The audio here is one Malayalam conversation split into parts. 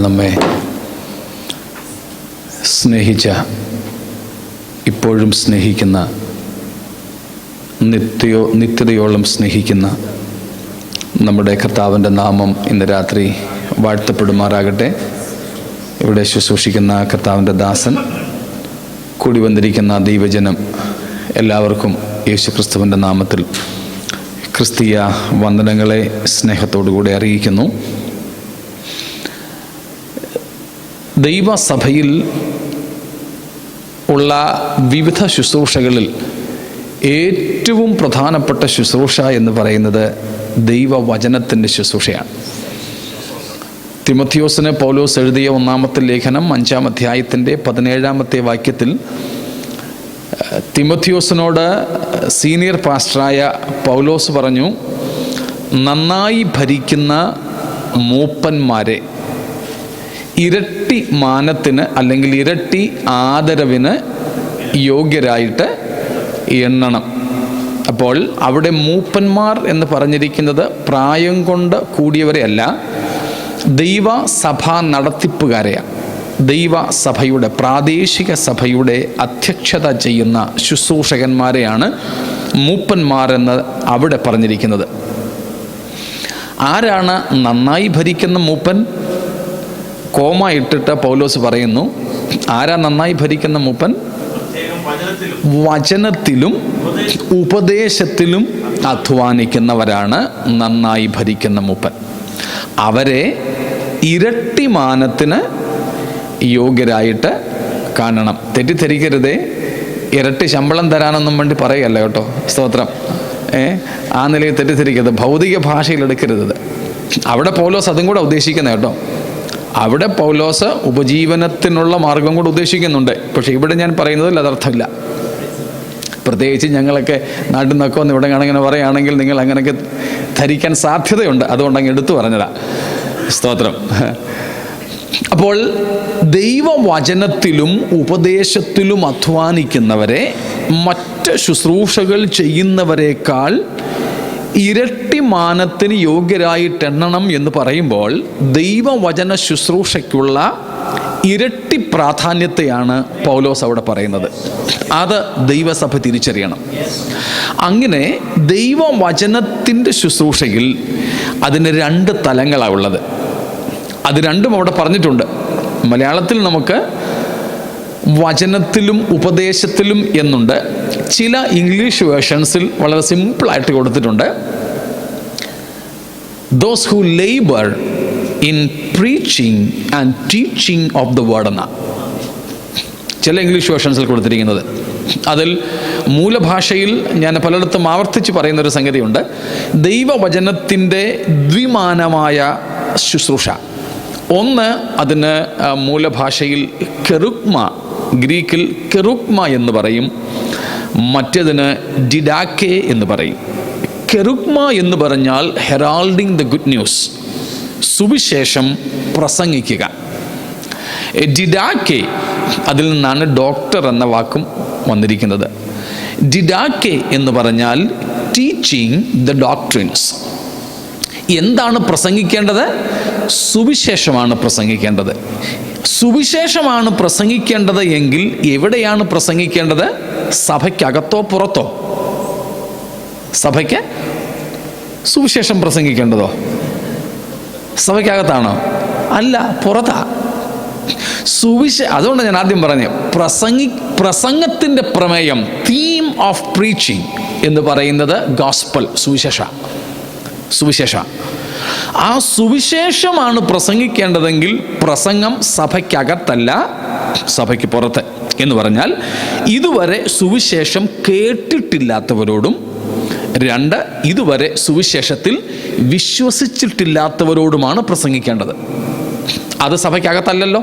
നമ്മെ സ്നേഹിച്ച, ഇപ്പോഴും സ്നേഹിക്കുന്ന, നിത്യതയോളം സ്നേഹിക്കുന്ന നമ്മുടെ കർത്താവിൻ്റെ നാമം ഇന്ന് രാത്രി വാഴ്ത്തപ്പെടുമാറാകട്ടെ. ഇവിടെ ശുശ്രൂഷിക്കുന്ന കർത്താവിൻ്റെ ദാസൻ, കൂടി വന്നിരിക്കുന്ന ദൈവജനം എല്ലാവർക്കും യേശുക്രിസ്തുവിൻ്റെ നാമത്തിൽ ക്രിസ്തീയ വന്ദനങ്ങളെ സ്നേഹത്തോടുകൂടി അറിയിക്കുന്നു. ദൈവസഭയിൽ ഉള്ള വിവിധ ശുശ്രൂഷകളിൽ ഏറ്റവും പ്രധാനപ്പെട്ട ശുശ്രൂഷ എന്ന് പറയുന്നത് ദൈവവചനത്തിൻ്റെ ശുശ്രൂഷയാണ്. തിമോഥെയോസിന് പൗലോസ് എഴുതിയ 1-ാമത്തെ ലേഖനം 5-ാം അധ്യായത്തിൻ്റെ 17-ാമത്തെ വാക്യത്തിൽ തിമോഥെയോസിനോട് സീനിയർ പാസ്റ്ററായ പൗലോസ് പറഞ്ഞു, നന്നായി ഭരിക്കുന്ന മൂപ്പന്മാരെ ഇരട്ടി മാനത്തിന് അല്ലെങ്കിൽ ഇരട്ടി ആദരവിന് യോഗ്യരായിട്ട് എണ്ണണം. അപ്പോൾ അവിടെ മൂപ്പന്മാർ എന്ന് പറഞ്ഞിരിക്കുന്നത് പ്രായം കൊണ്ട് കൂടിയവരെ അല്ല, ദൈവസഭാ നടത്തിപ്പുകാരെയാണ്. ദൈവസഭയുടെ, പ്രാദേശിക സഭയുടെ അധ്യക്ഷത ചെയ്യുന്ന ശുശ്രൂഷകന്മാരെയാണ് മൂപ്പന്മാരെന്ന് അവിടെ പറഞ്ഞിരിക്കുന്നത്. ആരാണ് നന്നായി ഭരിക്കുന്ന മൂപ്പൻ? കോമ ഇട്ടിട്ട് പൗലോസ് പറയുന്നു, ആരാ നന്നായി ഭരിക്കുന്ന മൂപ്പൻ? വചനത്തിലും ഉപദേശത്തിലും അധ്വാനിക്കുന്നവരാണ് നന്നായി ഭരിക്കുന്ന മൂപ്പൻ. അവരെ ഇരട്ടി മാനത്തിന് യോഗ്യരായിട്ട് കാണണം. തെറ്റിദ്ധരിക്കരുതേ, ഇരട്ടി ശമ്പളം തരാനൊന്നും വേണ്ടി പറയല്ല കേട്ടോ, സ്തോത്രം. ആ നിലയിൽ തെറ്റിദ്ധരിക്കരുത്, ഭൗതിക ഭാഷയിൽ എടുക്കരുത്. അവിടെ പൗലോസ് അതും കൂടെ ഉദ്ദേശിക്കുന്നത് കേട്ടോ. അവിടെ പൗലോസ് ഉപജീവനത്തിനുള്ള മാർഗം കൂടെ ഉദ്ദേശിക്കുന്നുണ്ട്. പക്ഷേ ഇവിടെ ഞാൻ പറയുന്നതിൽ അതർത്ഥമില്ല. പ്രത്യേകിച്ച് ഞങ്ങളൊക്കെ നാട്ടിൽ നിന്നൊക്കെ ഒന്ന് ഇവിടെ ഇങ്ങനെ പറയുകയാണെങ്കിൽ നിങ്ങൾ അങ്ങനെയൊക്കെ ധരിക്കാൻ സാധ്യതയുണ്ട്. അതുകൊണ്ട് അങ്ങ് എടുത്തു പറഞ്ഞതാ, സ്തോത്രം. അപ്പോൾ ദൈവവചനത്തിലും ഉപദേശത്തിലും അധ്വാനിക്കുന്നവരെ മറ്റ് ശുശ്രൂഷകൾ ചെയ്യുന്നവരെക്കാൾ ഇരട്ടി മാനത്തിന് യോഗ്യരായിട്ടെണ്ണണം എന്ന് പറയുമ്പോൾ ദൈവവചന ശുശ്രൂഷയ്ക്കുള്ള ഇരട്ടി പ്രാധാന്യത്തെയാണ് പൗലോസ് അവിടെ പറയുന്നത്. അത് ദൈവസഭ തിരിച്ചറിയണം. അങ്ങനെ ദൈവവചനത്തിൻ്റെ ശുശ്രൂഷയിൽ അതിന് 2 തലങ്ങളാണ് ഉള്ളത്. അത് രണ്ടും അവിടെ പറഞ്ഞിട്ടുണ്ട്. മലയാളത്തിൽ നമുക്ക് വചനത്തിലും ഉപദേശത്തിലും എന്നുണ്ട്. ചില ഇംഗ്ലീഷ് വേർഷൻസിൽ വളരെ സിമ്പിളായിട്ട് കൊടുത്തിട്ടുണ്ട്, those who labor in preaching and teaching of the word എന്ന ചില ഇംഗ്ലീഷ് വേർഷൻസിൽ കൊടുത്തിരിക്കുന്നത്. അതിൽ മൂലഭാഷയിൽ ഞാൻ പലയിടത്തും ആവർത്തിച്ച് പറയുന്നൊരു സംഗതിയുണ്ട്, ദൈവവചനത്തിൻ്റെ ദ്വിമാനമായ ശുശ്രൂഷ. ഒന്ന്, അതിന് മൂലഭാഷയിൽ കെറുഗ്മ, ഗ്രീക്കിൽ കെറുഗ്മ എന്ന് പറയും. മറ്റേതിന് ഡിഡാക്കെ എന്ന് പറയും. കെറുഗ്മ എന്ന് പറഞ്ഞാൽ ഹെറാൾഡിങ് ദ ഗുഡ് ന്യൂസ്, സുവിശേഷം പ്രസംഗിക്കുക. ഡിഡാക്കെ, അതിൽ നിന്നാണ് ഡോക്ടർ എന്ന വാക്കും വന്നിരിക്കുന്നത്. ഡിഡാക്കെ എന്ന് പറഞ്ഞാൽ ടീച്ചിങ് ദ ഡോക്ട്രിൻസ്. എന്താണ് പ്രസംഗിക്കേണ്ടത്? സുവിശേഷമാണ് പ്രസംഗിക്കേണ്ടത്. സുവിശേഷമാണ് പ്രസംഗിക്കേണ്ടത് എങ്കിൽ എവിടെയാണ് പ്രസംഗിക്കേണ്ടത്? സഭയ്ക്കകത്തോ പുറത്തോ? സഭയ്ക്ക് സുവിശേഷം പ്രസംഗിക്കേണ്ടതോ സഭയ്ക്കകത്താണോ? അല്ല, പുറത്താ. അതുകൊണ്ട് ഞാൻ ആദ്യം പറഞ്ഞു, പ്രസംഗത്തിൻ്റെ പ്രമേയം, തീം ഓഫ് പ്രീച്ചിങ് എന്ന് പറയുന്നത് ഗോസ്പൽ, സുവിശേഷ. ആ സുവിശേഷമാണ് പ്രസംഗിക്കേണ്ടതെങ്കിൽ പ്രസംഗം സഭയ്ക്കകത്തല്ല, സഭയ്ക്ക് പുറത്ത്. എന്ന് പറഞ്ഞാൽ ഇതുവരെ സുവിശേഷം കേട്ടിട്ടില്ലാത്തവരോടും, 2, ഇതുവരെ സുവിശേഷത്തിൽ വിശ്വസിച്ചിട്ടില്ലാത്തവരോടുമാണ് പ്രസംഗിക്കേണ്ടത്. അത് സഭയ്ക്കകത്തല്ലല്ലോ,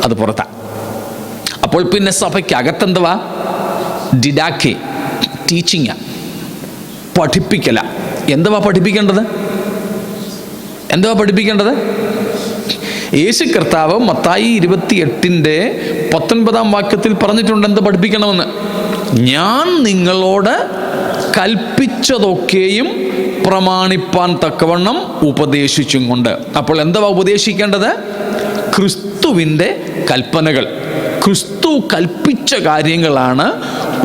അത് പുറത്താ. അപ്പോൾ പിന്നെ സഭയ്ക്കകത്തെന്തുവാ? ഡിഡാക്കെ, ടീച്ചിങ്, പഠിപ്പിക്കല. എന്തുവാ പഠിപ്പിക്കേണ്ടത്? യേശു കർത്താവ് മത്തായി 28:19 വാക്യത്തിൽ പറഞ്ഞിട്ടുണ്ട് എന്ത് പഠിപ്പിക്കണമെന്ന്. ഞാൻ നിങ്ങളോട് കൽപ്പിച്ചതൊക്കെയും പ്രമാണിപ്പാൻ തക്കവണ്ണം ഉപദേശിച്ചും കൊണ്ട്. അപ്പോൾ എന്തുവാ ഉപദേശിക്കേണ്ടത്? ക്രിസ്തുവിൻ്റെ കൽപ്പനകൾ, ക്രിസ്തു കൽപ്പിച്ച കാര്യങ്ങളാണ്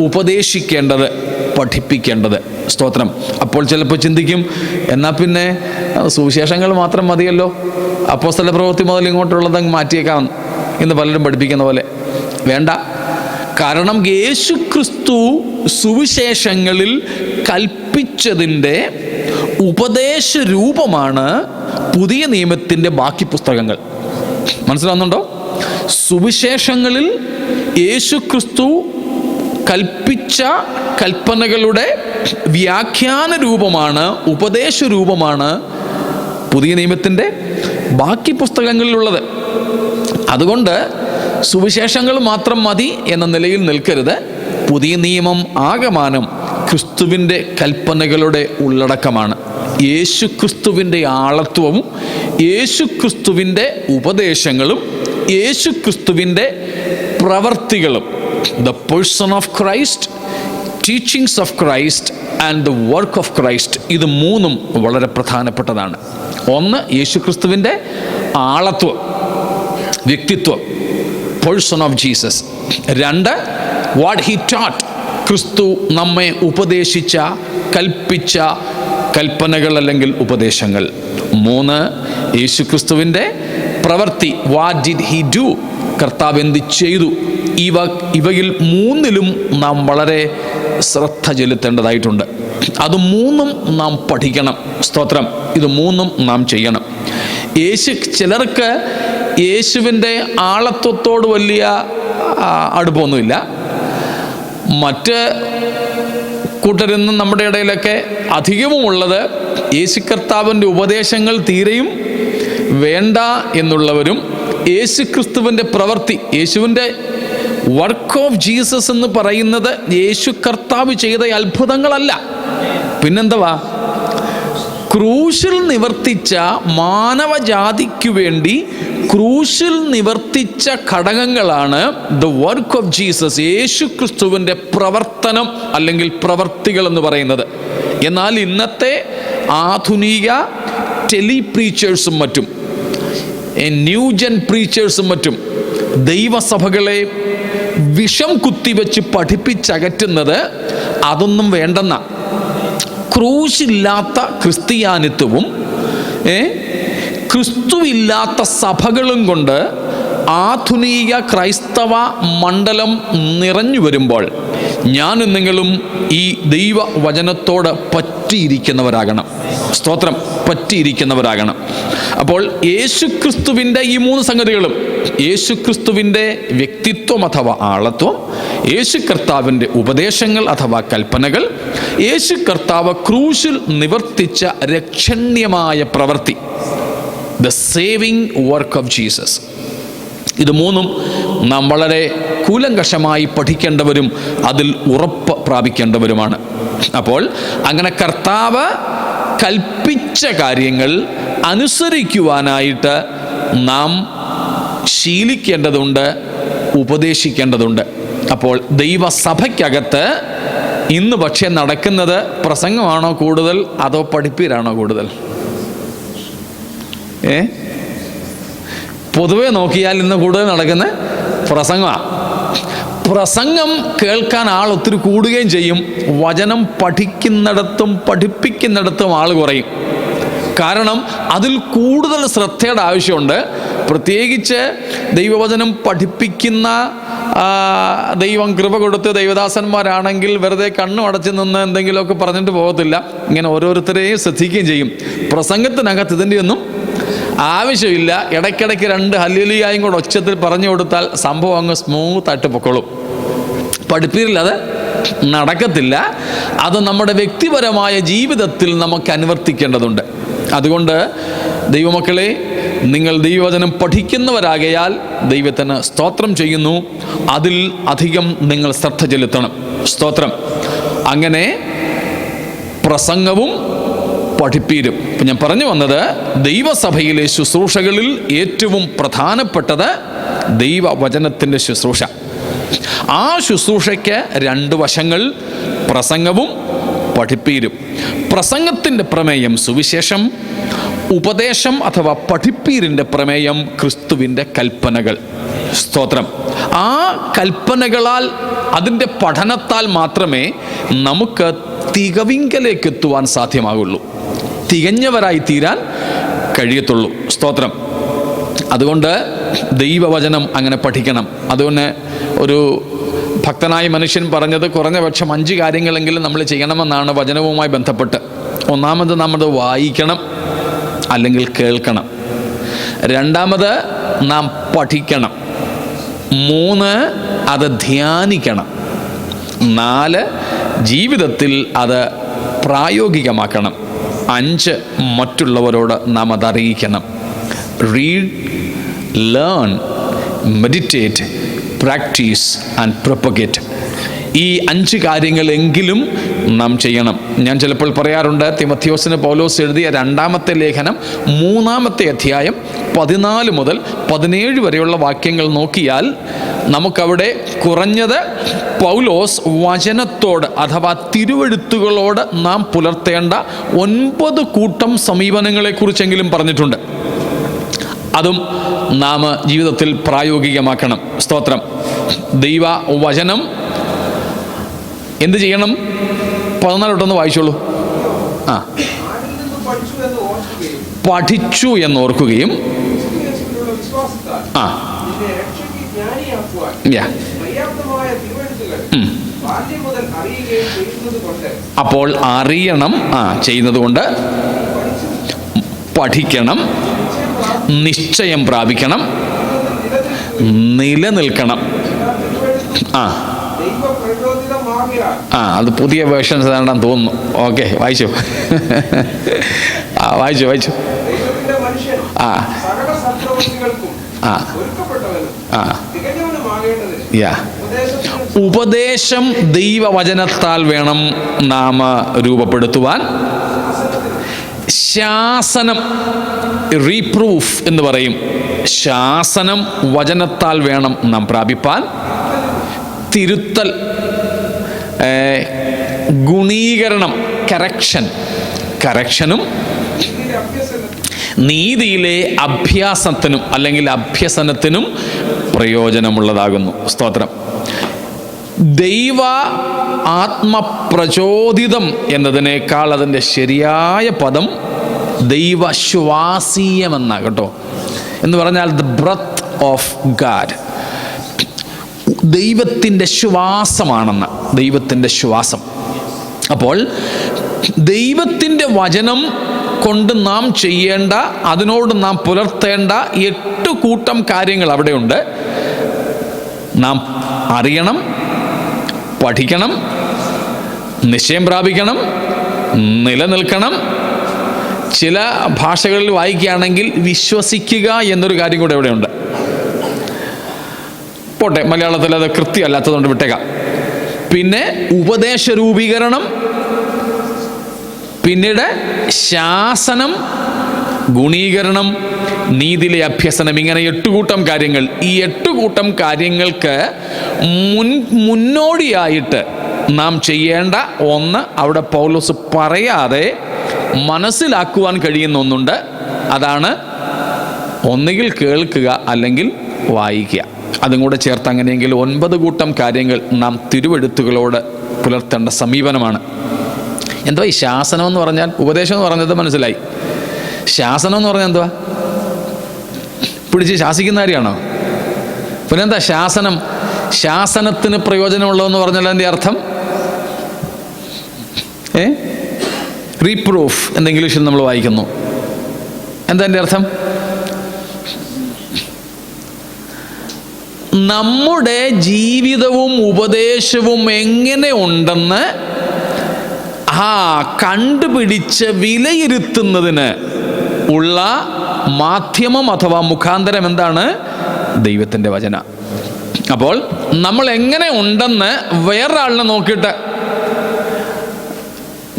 ഉപദേശിക്കേണ്ടത്, പഠിപ്പിക്കേണ്ടത്. സ്തോത്രം. അപ്പോൾ ചിലപ്പോൾ ചിന്തിക്കും, എന്നാൽ പിന്നെ സുവിശേഷങ്ങൾ മാത്രം മതിയല്ലോ, അപ്പോസ്തല പ്രവൃത്തി മുതൽ ഇങ്ങോട്ടുള്ളത് അങ്ങ് മാറ്റിയേക്കാം എന്ന് പലരും പഠിപ്പിക്കുന്ന പോലെ. വേണ്ട. കാരണം യേശു ക്രിസ്തു സുവിശേഷങ്ങളിൽ കൽപ്പിച്ചതിൻ്റെ ഉപദേശ രൂപമാണ് പുതിയ നിയമത്തിൻ്റെ ബാക്കി പുസ്തകങ്ങൾ. മനസ്സിലാവുന്നുണ്ടോ? സുവിശേഷങ്ങളിൽ യേശു ക്രിസ്തു കൽപ്പിച്ച കൽപ്പനകളുടെ വ്യാഖ്യാന രൂപമാണ്, ഉപദേശ രൂപമാണ് പുതിയ നിയമത്തിൻ്റെ ബാക്കി പുസ്തകങ്ങളിലുള്ളത്. അതുകൊണ്ട് സുവിശേഷങ്ങൾ മാത്രം മതി എന്ന നിലയിൽ നിൽക്കരുത്. പുതിയ നിയമം ആകമാനം ക്രിസ്തുവിൻ്റെ കൽപ്പനകളുടെ ഉള്ളടക്കമാണ്. യേശു ക്രിസ്തുവിൻ്റെ ആളത്വവും യേശു ക്രിസ്തുവിൻ്റെ ഉപദേശങ്ങളും യേശു ക്രിസ്തുവിൻ്റെ പ്രവർത്തികളും, the person of Christ, teachings of Christ and the work of Christ, ഇത് മൂന്നും വളരെ പ്രധാനപ്പെട്ടതാണ്. ഒന്ന്, യേശു ക്രിസ്തുവിൻ്റെ ആളത്വം, വ്യക്തിത്വം, പേഴ്സൺ ഓഫ് ജീസസ്. രണ്ട്, വാട്ട് ഹി ടാട്ട്, ക്രിസ്തു നമ്മെ ഉപദേശിച്ച, കൽപ്പിച്ച കൽപ്പനകൾ അല്ലെങ്കിൽ ഉപദേശങ്ങൾ. മൂന്ന്, യേശു ക്രിസ്തുവിൻ്റെ പ്രവൃത്തി, വാട്ട് ഡിഡ് ഹി ഡു, കർത്താവ് എന്ത് ചെയ്തു. ഇവയിൽ മൂന്നിലും നാം വളരെ ശ്രദ്ധ ചെലുത്തേണ്ടതായിട്ടുണ്ട്. അത് മൂന്നും നാം പഠിക്കണം. സ്തോത്രം. ഇത് മൂന്നും നാം ചെയ്യണം. ചിലർക്ക് യേശുവിൻ്റെ ആളത്വത്തോട് വലിയ അടുപ്പമൊന്നുമില്ല. മറ്റ് കൂട്ടരിൽ നിന്നും നമ്മുടെ ഇടയിലൊക്കെ അധികവുമുള്ളത് യേശു കർത്താവിൻ്റെ ഉപദേശങ്ങൾ തീരെയും വേണ്ട എന്നുള്ളവരും, യേശു ക്രിസ്തുവിൻ്റെ പ്രവൃത്തി, യേശുവിൻ്റെ വർക്ക് ഓഫ് ജീസസ് എന്ന് പറയുന്നത് യേശു കർത്താവ് ചെയ്ത അത്ഭുതങ്ങളല്ല, പിന്നെന്തുവാ? ക്രൂശിൽ നിവർത്തിച്ച, മാനവജാതിക്കു വേണ്ടി ക്രൂശിൽ നിവർത്തിച്ച ഘടകങ്ങളാണ് ദ വർക്ക് ഓഫ് ജീസസ്, യേശു ക്രിസ്തുവിൻ്റെ പ്രവർത്തനം അല്ലെങ്കിൽ പ്രവർത്തികൾ എന്ന് പറയുന്നത്. എന്നാൽ ഇന്നത്തെ ആധുനിക ടെലി പ്രീച്ചേഴ്സും മറ്റും, ന്യൂജൻ പ്രീച്ചേഴ്സും മറ്റും ദൈവസഭകളെ വിഷം കുത്തിവെച്ച് പഠിപ്പിച്ചകറ്റുന്നത് അതൊന്നും വേണ്ടെന്ന, ക്രൂശില്ലാത്ത ക്രിസ്ത്യാനിത്വവും ക്രിസ്തുവില്ലാത്ത സഭകളും കൊണ്ട് ആധുനിക ക്രൈസ്തവ മണ്ഡലം നിറഞ്ഞു വരുമ്പോൾ ഞാനും നിങ്ങളും ഈ ദൈവവചനത്തോട് പറ്റിയിരിക്കുന്നവരാകണം. സ്തോത്രം. പറ്റിയിരിക്കുന്നവരാകണം. അപ്പോൾ യേശുക്രിസ്തുവിൻ്റെ ഈ മൂന്ന് സംഗതികളും, യേശുക്രിസ്തുവിൻ്റെ വ്യക്തിത്വം അഥവാ ആളത്വം, യേശു കർത്താവിൻ്റെ ഉപദേശങ്ങൾ അഥവാ കൽപ്പനകൾ, യേശു കർത്താവ് ക്രൂശിൽ നിവർത്തിച്ച രക്ഷണ്യമായ പ്രവൃത്തി, the saving work of Jesus, ഇത് മൂന്നും നാം വളരെ കൂലങ്കഷമായി പഠിക്കേണ്ടവരും അതിൽ ഉറപ്പ് പ്രാപിക്കേണ്ടവരുമാണ്. അപ്പോൾ അങ്ങനെ കർത്താവ് കൽപ്പിച്ച കാര്യങ്ങൾ അനുസരിക്കുവാനായിട്ട് നാം ശീലിക്കേണ്ടതുണ്ട്, ഉപദേശിക്കേണ്ടതുണ്ട്. അപ്പോൾ ദൈവസഭയ്ക്കകത്ത് ഇന്ന് പക്ഷേ നടക്കുന്നത് പ്രസംഗമാണോ കൂടുതൽ അതോ പഠിപ്പീരാണോ കൂടുതൽ? പൊതുവെ നോക്കിയാൽ ഇന്ന് കൂടുതൽ നടക്കുന്ന പ്രസംഗമാണ്. പ്രസംഗം കേൾക്കാൻ ആൾ ഒത്തിരി കൂടുകയും ചെയ്യും. വചനം പഠിക്കുന്നിടത്തും പഠിപ്പിക്കുന്നിടത്തും ആൾ കുറയും. കാരണം അതിൽ കൂടുതൽ ശ്രദ്ധയുടെ ആവശ്യമുണ്ട്. പ്രത്യേകിച്ച് ദൈവവചനം പഠിപ്പിക്കുന്ന ദൈവം കൃപ കൊടുത്ത് ദൈവദാസന്മാരാണെങ്കിൽ വെറുതെ കണ്ണും അടച്ചു നിന്ന് എന്തെങ്കിലുമൊക്കെ പറഞ്ഞിട്ട് പോകത്തില്ല. ഇങ്ങനെ ഓരോരുത്തരെയും ശ്രദ്ധിക്കുകയും ചെയ്യും. പ്രസംഗത്തിനകത്ത് ഇതിൻ്റെ ഒന്നും ആവശ്യമില്ല. ഇടയ്ക്കിടയ്ക്ക് രണ്ട് ഹല്ലേലൂയായും കൂടെ ഒച്ചത്തിൽ പറഞ്ഞു കൊടുത്താൽ സംഭവം അങ്ങ് സ്മൂത്തായിട്ട് പൊക്കോളും. പഠിപ്പീരിൽ അത് നടക്കത്തില്ല. അത് നമ്മുടെ വ്യക്തിപരമായ ജീവിതത്തിൽ നമുക്ക് അനുവർത്തിക്കേണ്ടതുണ്ട്. അതുകൊണ്ട് ദൈവമക്കളെ, നിങ്ങൾ ദൈവവചനം പഠിക്കുന്നവരാകയാൽ ദൈവത്തിന് സ്തോത്രം ചെയ്യുന്നു. അതിൽ അധികം നിങ്ങൾ ശ്രദ്ധ ചെലുത്തണം. സ്തോത്രം. അങ്ങനെ പ്രസംഗവും പഠിപ്പീരും. ഇപ്പം ഞാൻ പറഞ്ഞു വന്നത്, ദൈവസഭയിലെ ശുശ്രൂഷകളിൽ ഏറ്റവും പ്രധാനപ്പെട്ടത് ദൈവവചനത്തിൻ്റെ ശുശ്രൂഷ. ആ ശുശ്രൂഷയ്ക്ക് രണ്ട് വശങ്ങൾ, പ്രസംഗവും പഠിപ്പീരും. പ്രസംഗത്തിൻ്റെ പ്രമേയം സുവിശേഷം, ഉപദേശം അഥവാ പഠിപ്പീരിൻ്റെ പ്രമേയം ക്രിസ്തുവിൻ്റെ കൽപ്പനകൾ. സ്തോത്രം. ആ കൽപ്പനകളാൽ, അതിൻ്റെ പഠനത്താൽ മാത്രമേ നമുക്ക് തികവിങ്കലേക്ക് എത്തുവാൻ സാധ്യമാകുള്ളൂ, തികഞ്ഞവരായി തീരാൻ കഴിയത്തുള്ളൂ. സ്തോത്രം. അതുകൊണ്ട് ദൈവവചനം അങ്ങനെ പഠിക്കണം. അതുകൊണ്ട് ഒരു ഭക്തനായ മനുഷ്യൻ പറഞ്ഞത് കുറഞ്ഞ പക്ഷം 5 കാര്യങ്ങളെങ്കിലും നമ്മൾ ചെയ്യണമെന്നാണ് വചനവുമായി ബന്ധപ്പെട്ട്. ഒന്നാമത് നമ്മത് വായിക്കണം അല്ലെങ്കിൽ കേൾക്കണം. രണ്ടാമത് നാം പഠിക്കണം. 3 അത് ധ്യാനിക്കണം. 4 ജീവിതത്തിൽ അത് പ്രായോഗികമാക്കണം. 5 മറ്റുള്ളവരോട് നാം അതറിയിക്കണം. Read, learn, meditate, practice and propagate. ഈ 5 കാര്യങ്ങളെങ്കിലും നാം ചെയ്യണം. ഞാൻ ചിലപ്പോൾ പറയാറുണ്ട്, തിമോഥെയോസിന് പൗലോസ് എഴുതിയ 2-ാമത്തെ ലേഖനം 3-ാമത്തെ അധ്യായം 14 മുതൽ 17 വരെയുള്ള വാക്യങ്ങൾ നോക്കിയാൽ നമുക്കവിടെ കുറഞ്ഞത് പൗലോസ് വചനത്തോട് അഥവാ തിരുവെഴുത്തുകളോട് നാം പുലർത്തേണ്ട 9 കൂട്ടം സമീപനങ്ങളെക്കുറിച്ചെങ്കിലും പറഞ്ഞിട്ടുണ്ട്. അതും നാം ജീവിതത്തിൽ പ്രായോഗികമാക്കണം. സ്തോത്രം. ദൈവ വചനം എന്ത് ചെയ്യണം? 14 വായിച്ചോളൂ. പഠിച്ചു എന്നോർക്കുകയും അപ്പോൾ അറിയണം, ചെയ്യുന്നത് കൊണ്ട് പഠിക്കണം, നിശ്ചയം പ്രാപിക്കണം, നിലനിൽക്കണം. അത് പുതിയ വേർഷൻസ് ഏതാണ്ടെന്ന് തോന്നുന്നു. ഓക്കെ, വായിച്ചു. വായിച്ചു. ഉപദേശം ദൈവവചനത്താൽ വേണം നാം രൂപപ്പെടുത്തുവാൻ. ശാസനം, റീപ്രൂഫ് എന്ന് പറയും. ശാസനം വചനത്താൽ വേണം നാം പ്രാപിപ്പാൻ. തിരുത്തൽ, ഗുണീകരണം, കറക്ഷനും നീതിയിലെ അഭ്യാസത്തിനും അല്ലെങ്കിൽ അഭ്യസനത്തിനും പ്രയോജനമുള്ളതാകുന്നു. സ്തോത്രം. ദൈവ ആത്മപ്രചോദിതം എന്നതിനേക്കാൾ അതിൻ്റെ ശരിയായ പദം ദൈവശ്വാസീയമെന്ന കേട്ടോ. എന്ന് പറഞ്ഞാൽ ദ ബ്രത്ത് ഓഫ് ഗാഡ്, ദൈവത്തിൻ്റെ ശ്വാസമാണെന്ന്. ദൈവത്തിൻ്റെ ശ്വാസം. അപ്പോൾ ദൈവത്തിൻ്റെ വചനം കൊണ്ട് നാം ചെയ്യേണ്ട, അതിനോട് നാം പുലർത്തേണ്ട 8 കൂട്ടം കാര്യങ്ങൾ അവിടെയുണ്ട്. നാം അറിയണം, പഠിക്കണം, നിശ്ചയം പ്രാപിക്കണം, നിലനിൽക്കണം. ചില ഭാഷകളിൽ വായിക്കുകയാണെങ്കിൽ വിശ്വസിക്കുക എന്നൊരു കാര്യം കൂടെ ഇവിടെയുണ്ട്. പോട്ടെ, മലയാളത്തിൽ അത് കൃത്യമല്ലാത്തതുകൊണ്ട് വിട്ടേക്കാം. പിന്നെ ഉപദേശ രൂപീകരണം, പിന്നീട് ശാസനം, ഗുണീകരണം, നീതിയിലെ അഭ്യസനം. ഇങ്ങനെ 8 കൂട്ടം കാര്യങ്ങൾ. ഈ 8 കൂട്ടം കാര്യങ്ങൾക്ക് മുന്നോടിയായിട്ട് നാം ചെയ്യേണ്ട ഒന്ന് അവിടെ പൗലോസ് പറയാതെ മനസ്സിലാക്കുവാൻ കഴിയുന്ന ഒന്നുണ്ട്. അതാണ് ഒന്നുകിൽ കേൾക്കുക അല്ലെങ്കിൽ വായിക്കുക. അതും കൂടെ ചേർത്ത് അങ്ങനെയെങ്കിൽ 9 കൂട്ടം കാര്യങ്ങൾ നാം തിരുവെഴുത്തുകളോട് പുലർത്തേണ്ട സമീപനമാണ്. എന്തുവാ ഈ ശാസനം എന്ന് പറഞ്ഞാൽ? ഉപദേശം എന്ന് പറഞ്ഞത് മനസ്സിലായി. ശാസനം എന്ന് പറഞ്ഞാൽ എന്തുവാ? പിടിച്ച് ശാസിക്കുന്ന കാര്യമാണോ? പിന്നെന്താ ശാസനം? ശാസനത്തിന് പ്രയോജനമുള്ളതെന്ന് പറഞ്ഞാൽ അതിൻ്റെ അർത്ഥം റീപ്രൂഫ് എന്ന് ഇംഗ്ലീഷിൽ നമ്മൾ വായിക്കുന്നു. എന്താ എൻ്റെ അർത്ഥം? നമ്മുടെ ജീവിതവും ഉപദേശവും എങ്ങനെ ഉണ്ടെന്ന് കണ്ടുപിടിച്ച് വിലയിരുത്തുന്നതിന് ഉള്ള മാധ്യമം അഥവാ മുഖാന്തരം എന്താണ്? ദൈവത്തിൻ്റെ വചന. അപ്പോൾ നമ്മൾ എങ്ങനെ ഉണ്ടെന്ന് വേറൊരാളിനെ നോക്കിയിട്ട്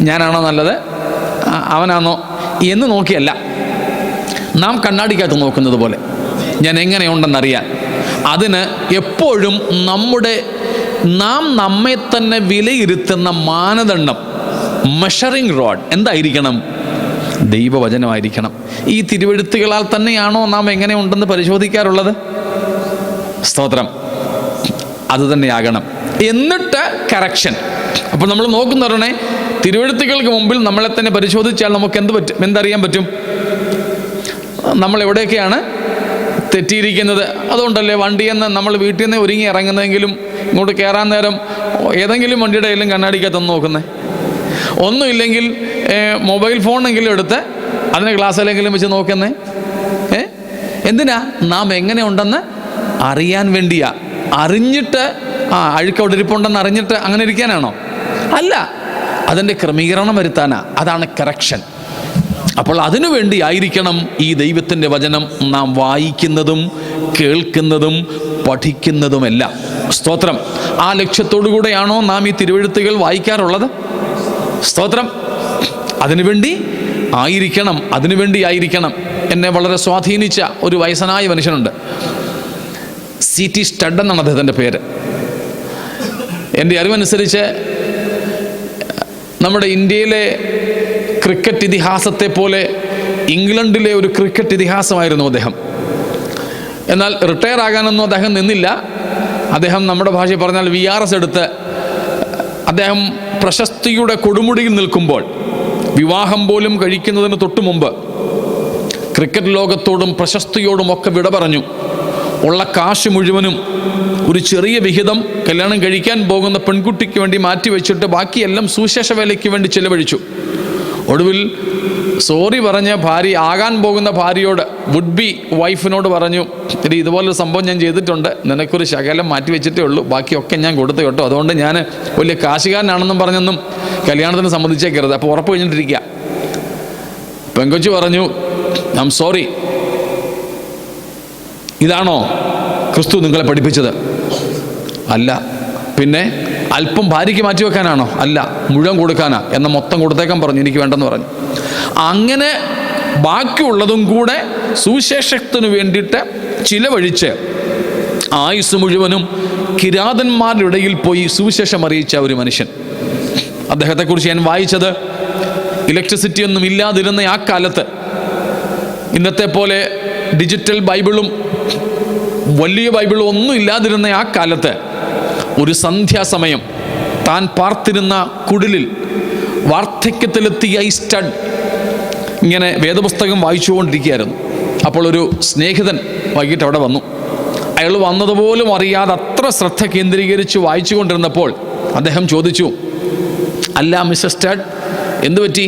ഞാനാണോ നല്ലത്, അവനാണോ എന്ന് നോക്കിയല്ല, നാം കണ്ണാടിക്കകത്ത് നോക്കുന്നത് പോലെ ഞാൻ എങ്ങനെയുണ്ടെന്നറിയാൻ. അതിന് എപ്പോഴും നാം നമ്മെ തന്നെ വിലയിരുത്തുന്ന മാനദണ്ഡം, മെഷറിംഗ് റോഡ് എന്തായിരിക്കണം? ദൈവവചനമായിരിക്കണം. ഈ തിരുവെഴുത്തുകളാൽ തന്നെയാണോ നാം എങ്ങനെ ഉണ്ടെന്ന് പരിശോധിക്കാറുള്ളത്? സ്തോത്രം. അതുതന്നെയാകണം. എന്നിട്ട് കറക്ഷൻ. അപ്പോൾ നമ്മൾ നോക്കുന്നവരണേ, തിരുവെഴുത്തുകൾക്ക് മുമ്പിൽ നമ്മളെ തന്നെ പരിശോധിച്ചാൽ നമുക്ക് എന്തറിയാൻ പറ്റും? നമ്മൾ എവിടെയൊക്കെയാണ് തെറ്റിയിരിക്കുന്നത്. അതുകൊണ്ടല്ലേ വണ്ടിയെന്ന് നമ്മൾ വീട്ടിൽ നിന്ന് ഒരുങ്ങി ഇറങ്ങുന്നതെങ്കിലും ഇങ്ങോട്ട് കയറാൻ നേരം ഏതെങ്കിലും വണ്ടിയുടെ കയ്യിലും കണ്ണാടിക്കകത്തൊന്ന് നോക്കുന്നേ. ഒന്നുമില്ലെങ്കിൽ മൊബൈൽ ഫോണെങ്കിലും എടുത്ത് അതിനെ ഗ്ലാസ്സിലെങ്കിലും വെച്ച് നോക്കുന്നേ. എന്തിനാ? നാം എങ്ങനെ ഉണ്ടെന്ന് അറിയാൻ വേണ്ടിയാ. അറിഞ്ഞിട്ട് അഴുക്കവിടെ ഇരിപ്പുണ്ടെന്ന് അറിഞ്ഞിട്ട് അങ്ങനെ ഇരിക്കാനാണോ? അല്ല, അതിൻ്റെ ക്രമീകരണം വരുത്താനാ. അതാണ് കറക്ഷൻ. അപ്പോൾ അതിനു വേണ്ടി ആയിരിക്കണം ഈ ദൈവത്തിൻ്റെ വചനം നാം വായിക്കുന്നതും കേൾക്കുന്നതും പഠിക്കുന്നതുമെല്ലാം. സ്തോത്രം. ആ ലക്ഷ്യത്തോടു കൂടെയാണോ നാം ഈ തിരുവെഴുത്തുകൾ വായിക്കാറുള്ളത്? സ്തോത്രം. അതിനുവേണ്ടി ആയിരിക്കണം. എന്നെ വളരെ സ്വാധീനിച്ച ഒരു വയസ്സനായ മനുഷ്യനുണ്ട്. C.T. സ്റ്റഡ് എന്നാണ് അദ്ദേഹത്തിൻ്റെ പേര്. എൻ്റെ അറിവനുസരിച്ച് നമ്മുടെ ഇന്ത്യയിലെ ക്രിക്കറ്റ് ഇതിഹാസത്തെ പോലെ ഇംഗ്ലണ്ടിലെ ഒരു ക്രിക്കറ്റ് ഇതിഹാസമായിരുന്നു അദ്ദേഹം. എന്നാൽ റിട്ടയർ ആകാനൊന്നും അദ്ദേഹം നിന്നില്ല. അദ്ദേഹം നമ്മുടെ ഭാഷയിൽ പറഞ്ഞാൽ VRS എടുത്ത് അദ്ദേഹം പ്രശസ്തിയുടെ കൊടുമുടിയിൽ നിൽക്കുമ്പോൾ, വിവാഹം പോലും കഴിക്കുന്നതിന് തൊട്ടു മുമ്പ് ക്രിക്കറ്റ് ലോകത്തോടും പ്രശസ്തിയോടുമൊക്കെ വിട പറഞ്ഞു. ഉള്ള കാശ് മുഴുവനും ഒരു ചെറിയ വിഹിതം കല്യാണം കഴിക്കാൻ പോകുന്ന പെൺകുട്ടിക്ക് വേണ്ടി മാറ്റിവെച്ചിട്ട് ബാക്കിയെല്ലാം സുവിശേഷ വേലയ്ക്ക് വേണ്ടി ചെലവഴിച്ചു. ഒടുവിൽ സോറി പറഞ്ഞ ആകാൻ പോകുന്ന ഭാര്യയോട്, വുഡ് ബി വൈഫിനോട് പറഞ്ഞു, ഇതുപോലൊരു സംഭവം ഞാൻ ചെയ്തിട്ടുണ്ട്, നിനക്കൊരു ശകലം മാറ്റി വെച്ചിട്ടേ ഉള്ളൂ, ബാക്കിയൊക്കെ ഞാൻ കൊടുത്തു കേട്ടോ, അതുകൊണ്ട് ഞാൻ വലിയ കാശുകാരനാണെന്നും പറഞ്ഞൊന്നും കല്യാണത്തിന് സമ്മതിച്ചേക്കരുത്, അപ്പോൾ ഉറപ്പ് കഴിഞ്ഞിട്ടിരിക്കുക. പെങ്കൊച്ചു പറഞ്ഞു, ഐ ആം സോറി. ഇതാണോ ക്രിസ്തു നിങ്ങളെ പഠിപ്പിച്ചത്? അല്ല. പിന്നെ അല്പം ഭാര്യയ്ക്ക് മാറ്റി വെക്കാനാണോ? അല്ല, മുഴുവൻ കൊടുക്കാനാ. എന്നാൽ മൊത്തം കൊടുത്തേക്കാൻ പറഞ്ഞു, എനിക്ക് വേണ്ടെന്ന് പറഞ്ഞു. അങ്ങനെ ബാക്കിയുള്ളതും കൂടെ സുവിശേഷത്തിന് വേണ്ടിയിട്ട് ചിലവഴിച്ച് ആയുസ് മുഴുവനും കിരാതന്മാരുടെ ഇടയിൽ പോയി സുവിശേഷം അറിയിച്ച ഒരു മനുഷ്യൻ. അദ്ദേഹത്തെക്കുറിച്ച് ഞാൻ വായിച്ചത്, ഇലക്ട്രിസിറ്റി ഒന്നും ഇല്ലാതിരുന്ന ആ കാലത്ത്, ഇന്നത്തെ പോലെ ഡിജിറ്റൽ ബൈബിളും വലിയ ബൈബിളും ഒന്നും ഇല്ലാതിരുന്ന ആ കാലത്ത്, ഒരു സന്ധ്യാസമയം താൻ പാർത്തിരുന്ന കുടിലിൽ വാർദ്ധക്യത്തിലെത്തിയ ഈ സ്റ്റഡ് ഇങ്ങനെ വേദപുസ്തകം വായിച്ചുകൊണ്ടിരിക്കുകയായിരുന്നു. അപ്പോൾ ഒരു സ്നേഹിതൻ വൈകിട്ട് അവിടെ വന്നു. അയാൾ വന്നതുപോലും അറിയാതെ അത്ര ശ്രദ്ധ കേന്ദ്രീകരിച്ച് വായിച്ചു കൊണ്ടിരുന്നപ്പോൾ അദ്ദേഹം ചോദിച്ചു, അല്ല മിസ്റ്റർ സ്റ്റഡ്, എന്തു പറ്റി?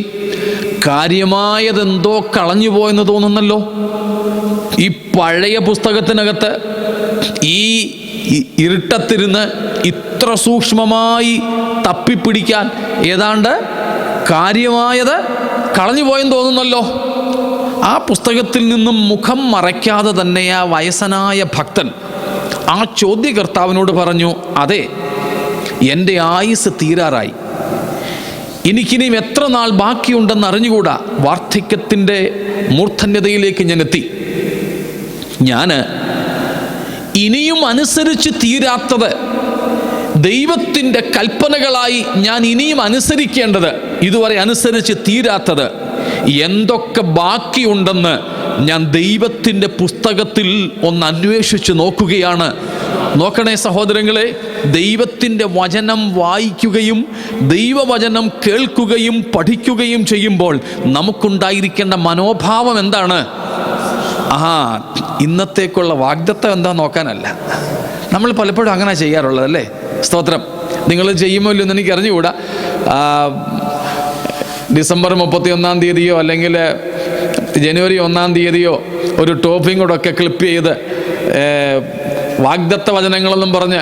കാര്യമായതെന്തോ കളഞ്ഞു പോയെന്ന് തോന്നുന്നല്ലോ. ഈ പഴയ പുസ്തകത്തിനകത്ത് ഈ ഇരുട്ടത്തിരുന്ന് ഇത്ര സൂക്ഷ്മമായി തപ്പിപ്പിടിക്കാൻ ഏതാണ്ട് കാര്യമായത് കളഞ്ഞു പോയെന്ന് തോന്നുന്നല്ലോ. ആ പുസ്തകത്തിൽ നിന്നും മുഖം മറയ്ക്കാതെ തന്നെ ആ വയസ്സനായ ഭക്തൻ ആ ചോദ്യകർത്താവിനോട് പറഞ്ഞു, അതെ, എൻ്റെ ആയുസ് തീരാറായി, എനിക്കിനിയും എത്ര നാൾ ബാക്കിയുണ്ടെന്ന് അറിഞ്ഞുകൂടാ. വാർദ്ധക്യത്തിൻ്റെ മൂർധന്യതയിലേക്ക് ഞാൻ എത്തി. ഞാൻ ഇനിയും അനുസരിച്ച് തീരാത്തത്, ദൈവത്തിൻ്റെ കൽപ്പനകളായി ഞാൻ ഇനിയും അനുസരിക്കേണ്ടത്, ഇതുവരെ അനുസരിച്ച് തീരാത്തത് എന്തൊക്കെ ബാക്കിയുണ്ടെന്ന് ഞാൻ ദൈവത്തിൻ്റെ പുസ്തകത്തിൽ ഒന്ന് അന്വേഷിച്ച് നോക്കുകയാണ്. നോക്കണേ സഹോദരങ്ങളെ, ദൈവത്തിൻ്റെ വചനം വായിക്കുകയും ദൈവവചനം കേൾക്കുകയും പഠിക്കുകയും ചെയ്യുമ്പോൾ നമുക്കുണ്ടായിരിക്കേണ്ട മനോഭാവം എന്താണ്? ഇന്നത്തേക്കുള്ള വാഗ്ദത്തം എന്താ നോക്കാനല്ല. നമ്മൾ പലപ്പോഴും അങ്ങനെ ചെയ്യാറുള്ളതല്ലേ? സ്തോത്രം. നിങ്ങൾ ചെയ്യുമോ ഇല്ലെന്ന് എനിക്ക് അറിഞ്ഞുകൂടാ. ഡിസംബർ 31 തീയതിയോ അല്ലെങ്കിൽ ജനുവരി 1 തീയതിയോ ഒരു ടോപ്പിംഗ് കൂടെ ക്ലിപ്പ് ചെയ്ത് വാഗ്ദത്ത വചനങ്ങളെന്നും പറഞ്ഞ്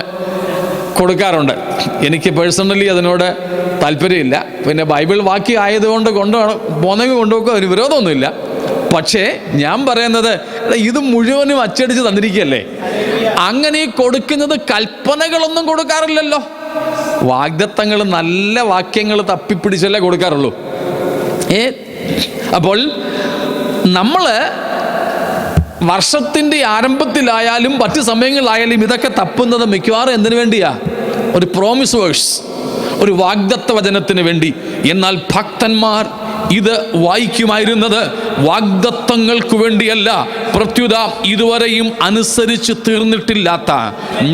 കൊടുക്കാറുണ്ട്. എനിക്ക് പേഴ്സണലി അതിനോട് താല്പര്യമില്ല. പിന്നെ ബൈബിൾ വാക്യം ആയതുകൊണ്ട് പോന്നെങ്കിൽ കൊണ്ടുപോക്കുക, ഒരു വിരോധമൊന്നുമില്ല. പക്ഷേ ഞാൻ പറയുന്നത്, ഇത് മുഴുവനും അച്ചടിച്ച് തന്നിരിക്കുകയല്ലേ. അങ്ങനെ കൊടുക്കുന്നത് കൽപ്പനകളൊന്നും കൊടുക്കാറില്ലല്ലോ. വാഗ്ദത്തങ്ങൾ, നല്ല വാക്യങ്ങൾ തപ്പിപ്പിടിച്ചല്ലേ കൊടുക്കാറുള്ളൂ. അപ്പോൾ നമ്മൾ വർഷത്തിൻ്റെ ആരംഭത്തിലായാലും മറ്റു സമയങ്ങളിലായാലും ഇതൊക്കെ തപ്പുന്നത് മിക്കവാറും എന്തിനു വേണ്ടിയാ? ഒരു പ്രോമിസ് വേഴ്സ്, ഒരു വാഗ്ദത്ത വചനത്തിന് വേണ്ടി. എന്നാൽ ഭക്തന്മാർ ഇത് വായിക്കുമായിരുന്നത് വാഗ്ദത്തങ്ങൾക്ക് വേണ്ടിയല്ല, പ്രത്യുത ഇതുവരെയും അനുസരിച്ച് തീർന്നിട്ടില്ലാത്ത,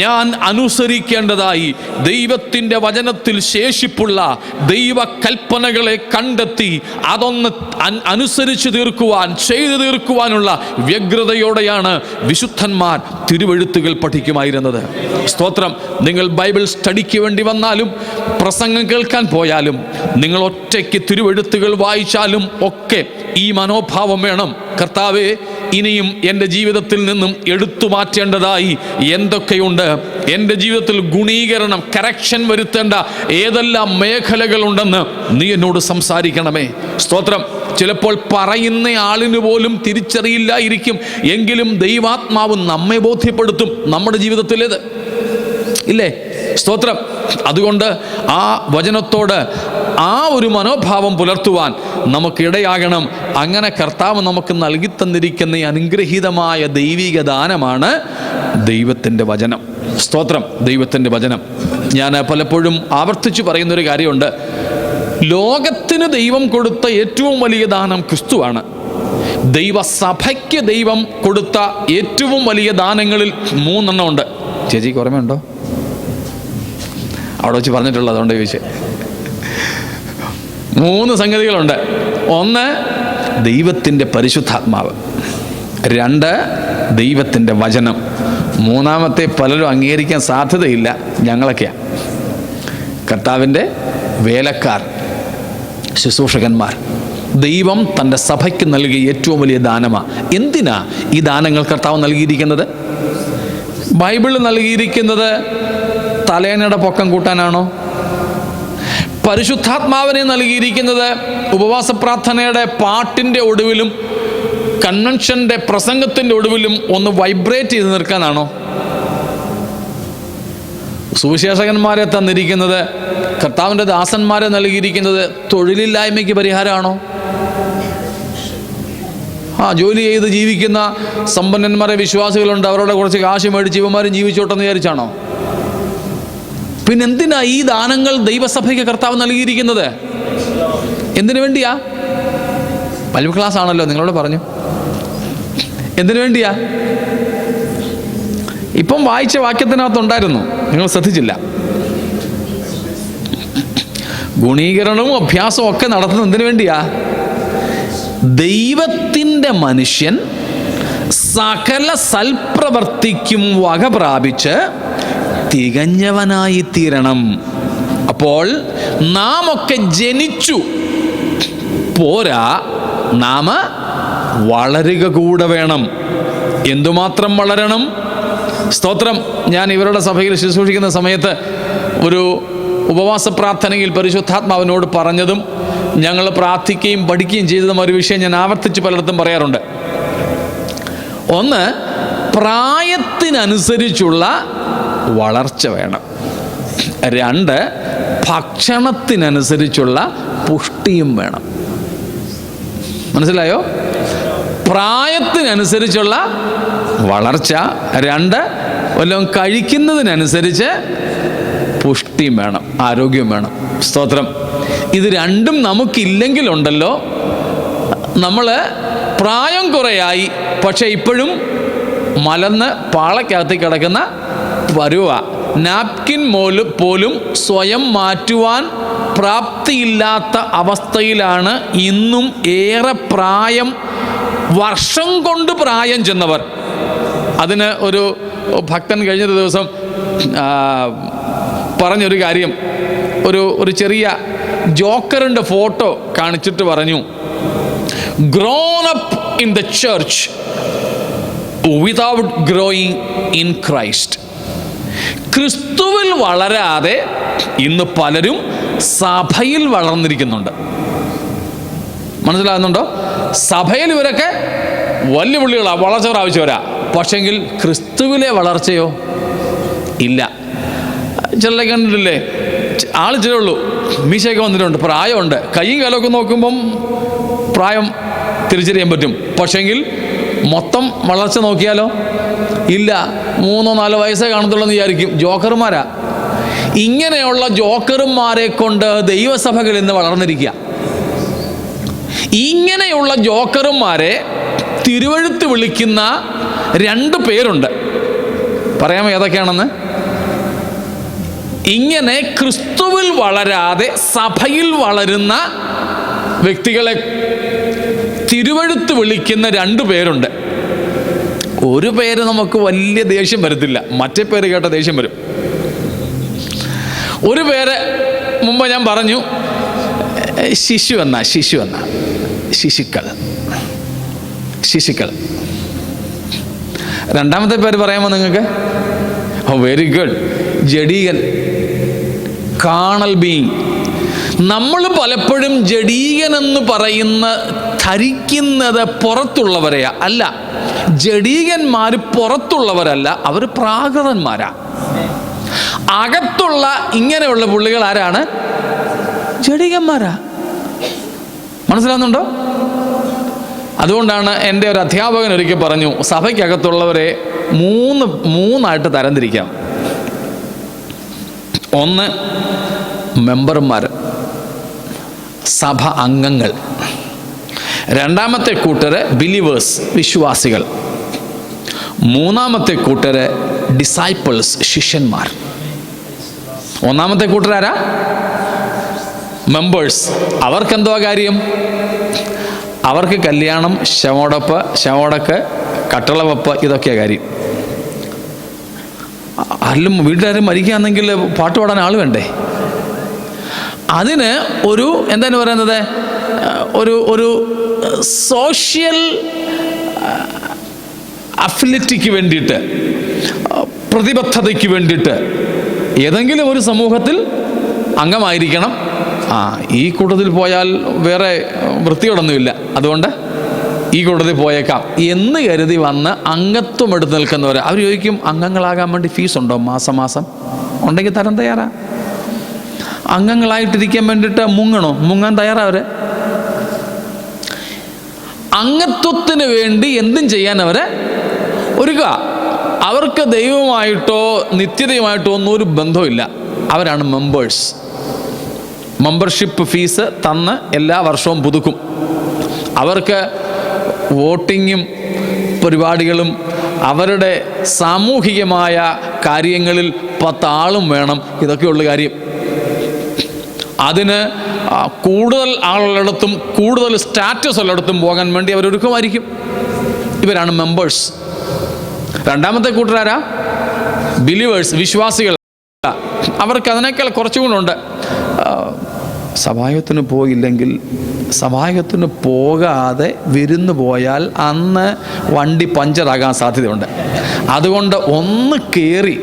ഞാൻ അനുസരിക്കേണ്ടതായി ദൈവത്തിൻ്റെ വചനത്തിൽ ശേഷിപ്പുള്ള ദൈവകൽപ്പനകളെ കണ്ടെത്തി അതൊന്ന് അനുസരിച്ച് തീർക്കുവാൻ, ചെയ്തു തീർക്കുവാനുള്ള വ്യഗ്രതയോടെയാണ് വിശുദ്ധന്മാർ തിരുവെഴുത്തുകൾ പഠിക്കുമായിരുന്നത്. സ്തോത്രം. നിങ്ങൾ ബൈബിൾ സ്റ്റഡിക്ക് വേണ്ടി വന്നാലും, പ്രസംഗം കേൾക്കാൻ പോയാലും, നിങ്ങൾ ഒറ്റയ്ക്ക് തിരുവെഴുത്തുകൾ വായിച്ചാലും ഒക്കെ ഈ മനോഭാവം വേണം. കർത്താവേ, ഇനിയും എൻ്റെ ജീവിതത്തിൽ നിന്നും എടുത്തു മാറ്റേണ്ടതായി എന്തൊക്കെയുണ്ട്, എൻ്റെ ജീവിതത്തിൽ ഗുണീകരണം, കറക്ഷൻ വരുത്തേണ്ട ഏതെല്ലാം മേഖലകളുണ്ടെന്ന് നീ എന്നോട് സംസാരിക്കണമേ. സ്തോത്രം. ചിലപ്പോൾ പറയുന്ന ആളിന് പോലും തിരിച്ചറിയില്ലായിരിക്കും, എങ്കിലും ദൈവാത്മാവ് നമ്മെ ബോധ്യപ്പെടുത്തും നമ്മുടെ ജീവിതത്തിലേത്, ഇല്ലേ? സ്തോത്രം. അതുകൊണ്ട് ആ വചനത്തോട് ആ ഒരു മനോഭാവം പുലർത്തുവാൻ നമുക്കിടയാകണം. അങ്ങനെ കർത്താവ് നമുക്ക് നൽകി തന്നിരിക്കുന്ന ഈ അനുഗ്രഹീതമായ ദൈവിക ദാനമാണ് ദൈവത്തിൻ്റെ വചനം. സ്തോത്രം. ദൈവത്തിൻ്റെ വചനം. ഞാൻ പലപ്പോഴും ആവർത്തിച്ച് പറയുന്നൊരു കാര്യമുണ്ട്. ലോകത്തിന് ദൈവം കൊടുത്ത ഏറ്റവും വലിയ ദാനം ക്രിസ്തുവാണ്. ദൈവസഭയ്ക്ക് ദൈവം കൊടുത്ത ഏറ്റവും വലിയ ദാനങ്ങളിൽ 3 ഉണ്ട്. ചേച്ചിക്ക് ഓർമ്മയുണ്ടോ? അവിടെ വെച്ച് പറഞ്ഞിട്ടുള്ളത്, അതുകൊണ്ട് ചോദിച്ചേ. 3 സംഗതികളുണ്ട്. 1, ദൈവത്തിൻ്റെ പരിശുദ്ധാത്മാവ്. 2, ദൈവത്തിൻ്റെ വചനം. 3-മത്തെ പലരും അംഗീകരിക്കാൻ സാധ്യതയില്ല, ഞങ്ങളൊക്കെയാണ്. കർത്താവിൻ്റെ വേലക്കാർ, ശുശ്രൂഷകന്മാർ. ദൈവം തൻ്റെ സഭയ്ക്ക് നൽകിയ ഏറ്റവും വലിയ ദാനമാണ്. എന്തിനാ ഈ ദാനങ്ങൾ കർത്താവ് നൽകിയിരിക്കുന്നത്? ബൈബിൾ നൽകിയിരിക്കുന്നത് തലേണയുടെ പൊക്കം കൂട്ടാനാണോ? പരിശുദ്ധാത്മാവിനെ നൽകിയിരിക്കുന്നത് ഉപവാസ പ്രാർത്ഥനയുടെ പാട്ടിൻ്റെ ഒടുവിലും കൺവെൻഷൻ്റെ പ്രസംഗത്തിൻ്റെ ഒടുവിലും ഒന്ന് വൈബ്രേറ്റ് ചെയ്ത് നിൽക്കാനാണോ? സുവിശേഷകന്മാരെ തന്നിരിക്കുന്നത്, കർത്താവിൻ്റെ ദാസന്മാരെ നൽകിയിരിക്കുന്നത് തൊഴിലില്ലായ്മയ്ക്ക് പരിഹാരമാണോ? ജോലി ചെയ്ത് ജീവിക്കുന്ന സമ്പന്നന്മാരെ വിശ്വാസികളുണ്ട്, അവരുടെ കുറച്ച് കാശ് മേടിച്ച് ഇവന്മാരും ജീവിച്ചോട്ടെന്ന് വിചാരിച്ചാണോ? പിന്നെന്തിനാ ഈ ദാനങ്ങൾ ദൈവസഭയ്ക്ക് കർത്താവ് നൽകിയിരിക്കുന്നത്? എന്തിനു വേണ്ടിയാ? ബൈബിൾ ക്ലാസ് ആണല്ലോ, നിങ്ങളോട് പറഞ്ഞു. എന്തിനു വേണ്ടിയാ? ഇപ്പം വായിച്ച വാക്യത്തിനകത്തുണ്ടായിരുന്നു, നിങ്ങൾ ശ്രദ്ധിച്ചില്ല. ഗുണീകരണവും അഭ്യാസവും ഒക്കെ നടത്തുന്നത് എന്തിനു വേണ്ടിയാ? ദൈവത്തിൻ്റെ മനുഷ്യൻ സകല സൽപ്രവർത്തിക്കും വക പ്രാപിച്ച് തികഞ്ഞവനായി തീരണം. അപ്പോൾ നാം ഒക്കെ ജനിച്ചു പോരാ, നാം വളരുക കൂടെ വേണം. എന്തുമാത്രം വളരണം? സ്തോത്രം. ഞാൻ ഇവരുടെ സഭയിൽ ശുശ്രൂഷിക്കുന്ന സമയത്ത് ഒരു ഉപവാസ പ്രാർത്ഥനയിൽ പരിശുദ്ധാത്മാവിനോട് പറഞ്ഞതും ഞങ്ങൾ പ്രാർത്ഥിക്കുകയും പഠിക്കുകയും ചെയ്തതും ഒരു വിഷയം ഞാൻ ആവർത്തിച്ച് പലയിടത്തും പറയാറുണ്ട്. 1, പ്രായത്തിനനുസരിച്ചുള്ള വളർച്ച വേണം. 2, ഭക്ഷണത്തിനനുസരിച്ചുള്ള പുഷ്ടിയും വേണം. മനസ്സിലായോ? പ്രായത്തിനനുസരിച്ചുള്ള വളർച്ച, 2, വല്ലതും കഴിക്കുന്നതിനനുസരിച്ച് പുഷ്ടിയും വേണം, ആരോഗ്യം വേണം. സ്തോത്രം. ഇത് രണ്ടും നമുക്കില്ലെങ്കിലുണ്ടല്ലോ, നമ്മൾ പ്രായം കുറയായി പക്ഷെ ഇപ്പോഴും മലന്ന് പാളക്കകത്ത് കിടക്കുന്ന പരുവ. നാപ്കിൻ പോലും സ്വയം മാറ്റുവാൻ പ്രാപ്തിയില്ലാത്ത അവസ്ഥയിലാണ് ഇന്നും ഏറെ പ്രായം, വർഷം കൊണ്ട് പ്രായം ചെന്നവർ. അതിന് ഒരു ഭക്തൻ കഴിഞ്ഞ ദിവസം പറഞ്ഞൊരു കാര്യം, ഒരു ചെറിയ ജോക്കറിൻ്റെ ഫോട്ടോ കാണിച്ചിട്ട് പറഞ്ഞു, grown up in the church without growing in Christ. ക്രിസ്തുവിൽ വളരാതെ ഇന്ന് പലരും സഭയിൽ വളർന്നിരിക്കുന്നുണ്ട്. മനസ്സിലാകുന്നുണ്ടോ? സഭയിൽ ഇവരൊക്കെ വലിയ പുള്ളികളാ, വളർച്ച പ്രാപിച്ചവരാ. പക്ഷെങ്കിൽ ക്രിസ്തുവിലെ വളർച്ചയോ ഇല്ല. ചിലരെ കണ്ടിട്ടില്ലേ, ആൾ ചിലേ ഉള്ളൂ, മീശയൊക്കെ വന്നിട്ടുണ്ട്, പ്രായമുണ്ട്, കൈയും കാലമൊക്കെ നോക്കുമ്പം പ്രായം തിരിച്ചറിയാൻ പറ്റും. പക്ഷെങ്കിൽ മൊത്തം വളർച്ച നോക്കിയാലോ ഇല്ല, 3-4 വയസ്സേ കാണത്തുള്ളൂ എന്ന് വിചാരിക്കും. ജോക്കർമാരാ. ഇങ്ങനെയുള്ള ജോക്കർമാരെ കൊണ്ട് ദൈവസഭകൾ ഇന്ന് വളർന്നിരിക്കുക. ഇങ്ങനെയുള്ള ജോക്കർമാരെ തിരുവഴുത്ത് വിളിക്കുന്ന 2 പേരുണ്ട്. പറയാമോ ഏതൊക്കെയാണെന്ന്? ഇങ്ങനെ ക്രിസ്തുവിൽ വളരാതെ സഭയിൽ വളരുന്ന വ്യക്തികളെ തിരുവഴുത്ത് വിളിക്കുന്ന 2 പേരുണ്ട്. ഒരു പേര് നമുക്ക് വലിയ ദേഷ്യം വരത്തില്ല, മറ്റേ പേര് കേട്ട ദേഷ്യം വരും. ഒരു പേര് മുമ്പ് ഞാൻ പറഞ്ഞു, ശിശുക്കൾ. രണ്ടാമത്തെ പേര് പറയാമോ നിങ്ങൾക്ക്? വെരി ഗുഡ്, ജഡീകൻ, കാണൽ ബീയിങ്. നമ്മൾ പലപ്പോഴും ജഡീകൻ എന്ന് ധരിക്കുന്നത് പുറത്തുള്ളവരെയാ. അല്ല, ജഡീകന്മാർ പുറത്തുള്ളവരല്ല, അവർ പ്രാകൃതന്മാരാ. അകത്തുള്ള ഇങ്ങനെയുള്ള പുള്ളികൾ ആരാണ്? ജഡീകന്മാരാ. മനസ്സിലാവുന്നുണ്ടോ? അതുകൊണ്ടാണ് എൻ്റെ ഒരു അധ്യാപകൻ ഒരിക്കൽ പറഞ്ഞു, സഭയ്ക്കകത്തുള്ളവരെ മൂന്നായിട്ട് തരംതിരിക്കാം. ഒന്ന്, മെമ്പർമാർ, സഭ അംഗങ്ങൾ. രണ്ടാമത്തെ കൂട്ടര് ബിലീവേഴ്സ്, വിശ്വാസികൾ. മൂന്നാമത്തെ കൂട്ടര് ഡിസൈപ്പിൾസ്, ശിഷ്യന്മാർ. ഒന്നാമത്തെ കൂട്ടരാരാ? മെമ്പേഴ്സ്. അവർക്കെന്തോ കാര്യം? അവർക്ക് കല്യാണം, ശവോടക്ക്, കട്ടളവെപ്പ്, ഇതൊക്കെയാ കാര്യം. ആരും വീട്ടിലാരും മരിക്കുകയാണെങ്കിൽ പാട്ട് പാടാൻ ആൾ വേണ്ടേ? അതിന് ഒരു എന്താണ് പറയുന്നത്, ഒരു സോഷ്യൽ അഫിലിറ്റിക്ക് വേണ്ടിയിട്ട്, പ്രതിബദ്ധതയ്ക്ക് വേണ്ടിയിട്ട് ഏതെങ്കിലും ഒരു സമൂഹത്തിൽ അംഗമായിരിക്കണം. ഈ കൂട്ടത്തിൽ പോയാൽ വേറെ വൃത്തിയോടൊന്നുമില്ല, അതുകൊണ്ട് ഈ കൂട്ടത്തിൽ പോയേക്കാം എന്ന് കരുതി വന്ന് അംഗത്വം എടുത്ത് നിൽക്കുന്നവർ, അവർ ചോദിക്കും, അംഗങ്ങളാകാൻ വേണ്ടി ഫീസ് ഉണ്ടോ? മാസം ഉണ്ടെങ്കിൽ തരാൻ തയ്യാറാ. അംഗങ്ങളായിട്ടിരിക്കാൻ വേണ്ടിയിട്ട് മുങ്ങാൻ തയ്യാറാ. അവർ അംഗത്വത്തിന് വേണ്ടി എന്തും ചെയ്യാൻ അവരെ ഒരുക്കുക. അവർക്ക് ദൈവമായിട്ടോ നിത്യതയുമായിട്ടോ ഒന്നും ഒരു ബന്ധമില്ല. അവരാണ് മെമ്പേഴ്സ്. മെമ്പർഷിപ്പ് ഫീസ് തന്ന് എല്ലാ വർഷവും പുതുക്കും. അവർക്ക് വോട്ടിങ്ങും പരിപാടികളും അവരുടെ സാമൂഹികമായ കാര്യങ്ങളിൽ 10 ആളും വേണം. ഇതൊക്കെയുള്ള കാര്യം. അതിന് കൂടുതൽ ആളുകളിടത്തും കൂടുതൽ സ്റ്റാറ്റസ് ഉള്ളിടത്തും പോകാൻ വേണ്ടി അവരൊരുക്കമായിരിക്കും. ഇവരാണ് മെമ്പേഴ്സ്. രണ്ടാമത്തെ കൂട്ടരാരാ? ബിലീവേഴ്സ്, വിശ്വാസികൾ. അവർക്ക് അതിനേക്കാൾ കുറച്ചുകൂടുണ്ട്. സഭായത്തിന് പോയില്ലെങ്കിൽ, സഭായത്തിന് പോകാതെ വിരുന്ന് പോയാൽ അന്ന് വണ്ടി പഞ്ചറാകാൻ സാധ്യതയുണ്ട്. അതുകൊണ്ട് ഒന്ന് കയറി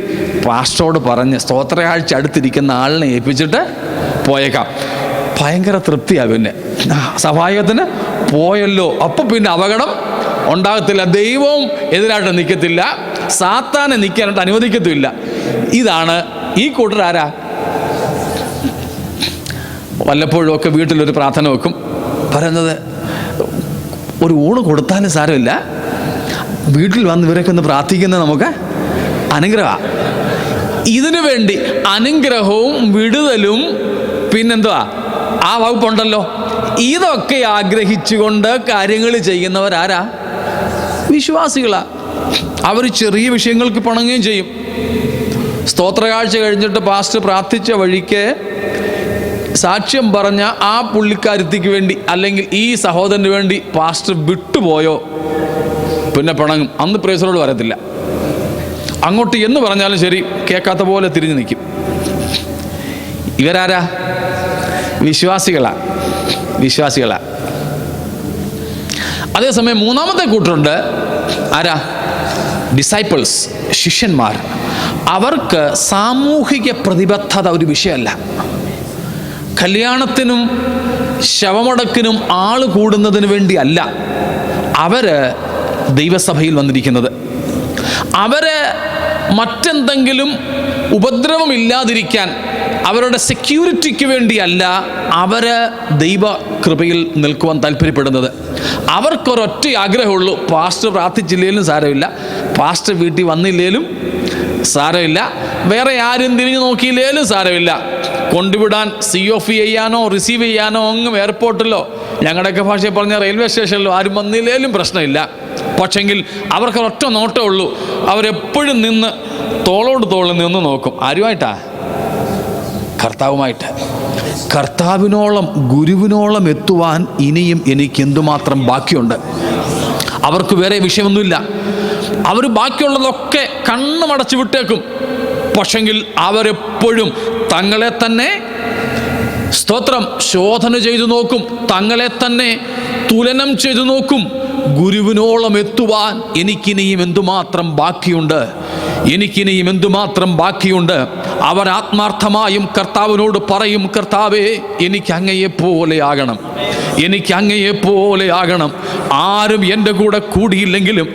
പാസ്റ്ററോട് പറഞ്ഞ് സ്തോത്രയാഴ്ച അടുത്തിരിക്കുന്ന ആളിനെ ഏൽപ്പിച്ചിട്ട് പോയേക്കാം. ഭയങ്കര തൃപ്തിയാണ്. പിന്നെ സഭായത്തിന് പോയല്ലോ, അപ്പം പിന്നെ അപകടം ഉണ്ടാകത്തില്ല. ദൈവവും എതിരായിട്ട് നിൽക്കത്തില്ല, സാത്താനെ നിൽക്കാനായിട്ട് അനുവദിക്കത്തില്ല. ഇതാണ് ഈ കൂട്ടരാരാ? വല്ലപ്പോഴും ഒക്കെ വീട്ടിലൊരു പ്രാർത്ഥന വെക്കും. പറയുന്നത്, ഒരു ഊണ് കൊടുത്താലും സാരമില്ല, വീട്ടിൽ വന്ന് ഇവരൊക്കെ ഒന്ന് പ്രാർത്ഥിക്കുന്നത് നമുക്ക് അനുഗ്രഹമാണ്. ഇതിനു വേണ്ടി അനുഗ്രഹവും വിടുതലും പിന്നെന്തുവാ ആ വകുപ്പുണ്ടല്ലോ. ഇതൊക്കെ ആഗ്രഹിച്ചുകൊണ്ട് കാര്യങ്ങൾ ചെയ്യുന്നവരാരാ? വിശ്വാസികളാ. അവർ ചെറിയ വിഷയങ്ങൾക്ക് പണങ്ങുകയും ചെയ്യും. സ്തോത്രകാഴ്ച കഴിഞ്ഞിട്ട് പാസ്റ്റർ പ്രാർത്ഥിച്ച വഴിക്ക് സാക്ഷ്യം പറഞ്ഞ ആ പുള്ളിക്കാരത്തിക്ക് വേണ്ടി അല്ലെങ്കിൽ ഈ സഹോദരന് വേണ്ടി പാസ്റ്റർ വിട്ടുപോയോ പിന്നെ പിണങ്ങും. അന്ന് പ്രേസറോട് പറയത്തില്ല. അങ്ങോട്ട് എന്ന് പറഞ്ഞാലും ശരി, കേൾക്കാത്ത പോലെ തിരിഞ്ഞു നിൽക്കും. ഇവരാരാ? വിശ്വാസികളാ. അതേസമയം മൂന്നാമത്തെ കൂട്ടരുണ്ട്. ആരാ? ഡിസൈപ്പിൾസ്, ശിഷ്യന്മാർ. അവർക്ക് സാമൂഹിക പ്രതിബദ്ധത ഒരു വിഷയമല്ല. കല്യാണത്തിനും ശവമടക്കിനും ആൾ കൂടുന്നതിന് വേണ്ടി അല്ല അവര് ദൈവസഭയിൽ വന്നിരിക്കുന്നത്. അവര് മറ്റെന്തെങ്കിലും ഉപദ്രവമില്ലാതിരിക്കാൻ, അവരുടെ സെക്യൂരിറ്റിക്ക് വേണ്ടിയല്ല അവര് ദൈവകൃപയിൽ നിൽക്കുവാൻ താല്പര്യപ്പെടുന്നത്. അവർക്കൊരൊറ്റ ആഗ്രഹമുള്ളൂ, പാസ്റ്റർ പ്രാർത്ഥിച്ചില്ലേലും സാരമില്ല, പാസ്റ്റർ വീട്ടിൽ വന്നില്ലേലും സാരമില്ല, വേറെ ആരും തിരിഞ്ഞു നോക്കിയില്ലേലും സാരമില്ല, കൊണ്ടുവിടാൻ COF ചെയ്യാനോ റിസീവ് ചെയ്യാനോ അങ്ങ് എയർപോർട്ടിലോ, ഞങ്ങളുടെയൊക്കെ ഭാഷയിൽ പറഞ്ഞ റെയിൽവേ സ്റ്റേഷനിലോ ആരും വന്നില്ലേലും പ്രശ്നമില്ല. പക്ഷെങ്കിൽ അവർക്ക് ഒറ്റ നോട്ടേ ഉള്ളൂ. അവരെപ്പോഴും നിന്ന് തോളോട് തോളിൽ നിന്ന് നോക്കും. ആരുമായിട്ടാ? കർത്താവുമായിട്ട്. കർത്താവിനോളം ഗുരുവിനോളം എത്തുവാൻ ഇനിയും എനിക്ക് എന്തുമാത്രം ബാക്കിയുണ്ട്. അവർക്ക് വേറെ വിഷയമൊന്നുമില്ല. അവർ ബാക്കിയുള്ളതൊക്കെ കണ്ണുമടച്ചു വിട്ടേക്കും. പക്ഷെങ്കിൽ അവരെപ്പോഴും തങ്ങളെ തന്നെ സ്തോത്രം ശോധന ചെയ്തു നോക്കും, തങ്ങളെ തന്നെ തുലനം ചെയ്തു നോക്കും. ഗുരുവിനോളം എത്തുവാൻ എനിക്കിനിയും എന്തുമാത്രം ബാക്കിയുണ്ട്, എനിക്കിനിയും എന്തുമാത്രം ബാക്കിയുണ്ട്. അവർ ആത്മാർത്ഥമായും കർത്താവിനോട് പറയും, കർത്താവേ എനിക്ക് അങ്ങയെപ്പോലെ ആകണം, എനിക്ക് അങ്ങയെപ്പോലെ ആകണം. ആരും എൻ്റെ കൂടെ കൂടിയില്ലെങ്കിലും,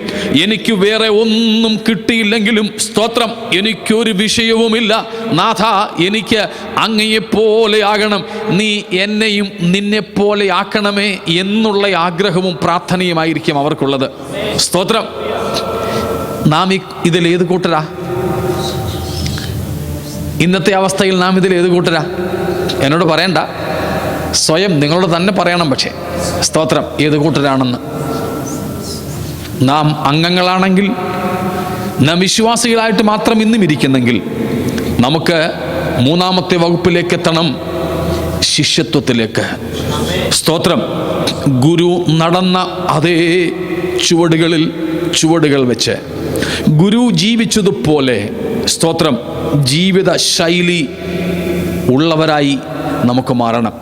എനിക്ക് വേറെ ഒന്നും കിട്ടിയില്ലെങ്കിലും സ്തോത്രം, എനിക്കൊരു വിഷയവുമില്ല നാഥ, എനിക്ക് അങ്ങയെപ്പോലെ ആകണം, നീ എന്നെയും നിന്നെപ്പോലെ ആക്കണമേ എന്നുള്ള ആഗ്രഹവും പ്രാർത്ഥനയുമായിരിക്കും അവർക്കുള്ളത്. സ്തോത്രം. നാം ഇതിലേത് കൂട്ടരാ? ഇന്നത്തെ അവസ്ഥയിൽ നാം ഇതിലേത് കൂട്ടരാ? എന്നോട് പറയണ്ട, സ്വയം നിങ്ങളോട് തന്നെ പറയണം. പക്ഷേ സ്തോത്രം, ഏത് കൂട്ടരാണെന്ന്. നാം അംഗങ്ങളാണെങ്കിൽ, നാം വിശ്വാസികളായിട്ട് മാത്രം ഇന്നും ഇരിക്കുന്നെങ്കിൽ, നമുക്ക് മൂന്നാമത്തെ വകുപ്പിലേക്ക് എത്തണം, ശിഷ്യത്വത്തിലേക്ക്. സ്തോത്രം. ഗുരു നടന്ന അതേ ചുവടുകൾ വെച്ച്, ഗുരു ജീവിച്ചതുപോലെ സ്തോത്രം ജീവിത ശൈലി ഉള്ളവരായി നമുക്ക് മാറണം.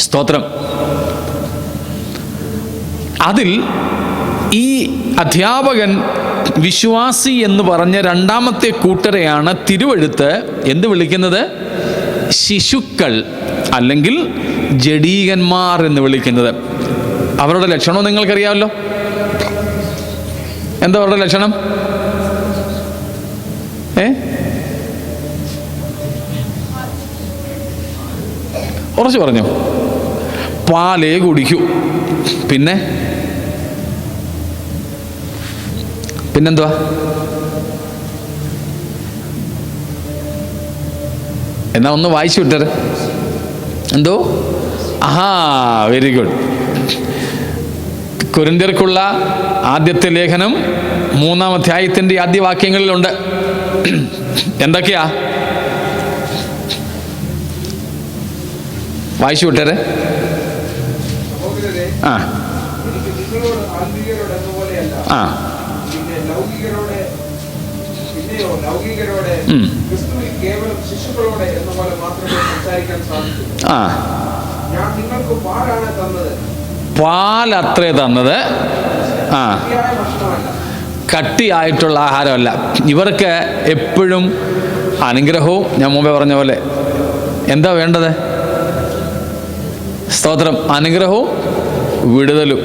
സ്തോത്രം. അതിൽ ഈ അധ്യാപകൻ വിശ്വാസി എന്ന് പറഞ്ഞ രണ്ടാമത്തെ കൂട്ടരെയാണ് തിരുവെഴുത്ത് എന്ത് വിളിക്കുന്നത്? ശിശുക്കൾ അല്ലെങ്കിൽ ജഡീകന്മാർ എന്ന് വിളിക്കുന്നത്. അവരുടെ ലക്ഷണം നിങ്ങൾക്കറിയാമല്ലോ. എന്താ അവരുടെ ലക്ഷണം? ഉറച്ചു പറഞ്ഞു. പാലേ കുടിക്കൂ. പിന്നെന്തുവാ? എന്നാ ഒന്ന് വായിച്ചു വിട്ടത്. എന്തോ? Very good. കൊരിന്ത്യർക്കുള്ള ആദ്യത്തെ ലേഖനം 3-ാം അധ്യായത്തിൻ്റെ ആദ്യ വാക്യങ്ങളിലുണ്ട്. എന്തൊക്കെയാ? വായിച്ചു വിട്ടേരെ. പാലത്രേ തന്നത്, കട്ടിയായിട്ടുള്ള ആഹാരമല്ല. ഇവർക്ക് എപ്പോഴും അനുഗ്രഹവും, ഞാൻ മുമ്പേ പറഞ്ഞ പോലെ എന്താ വേണ്ടത്? സ്തോത്രം. അനുഗ്രഹവും വിടുതലും.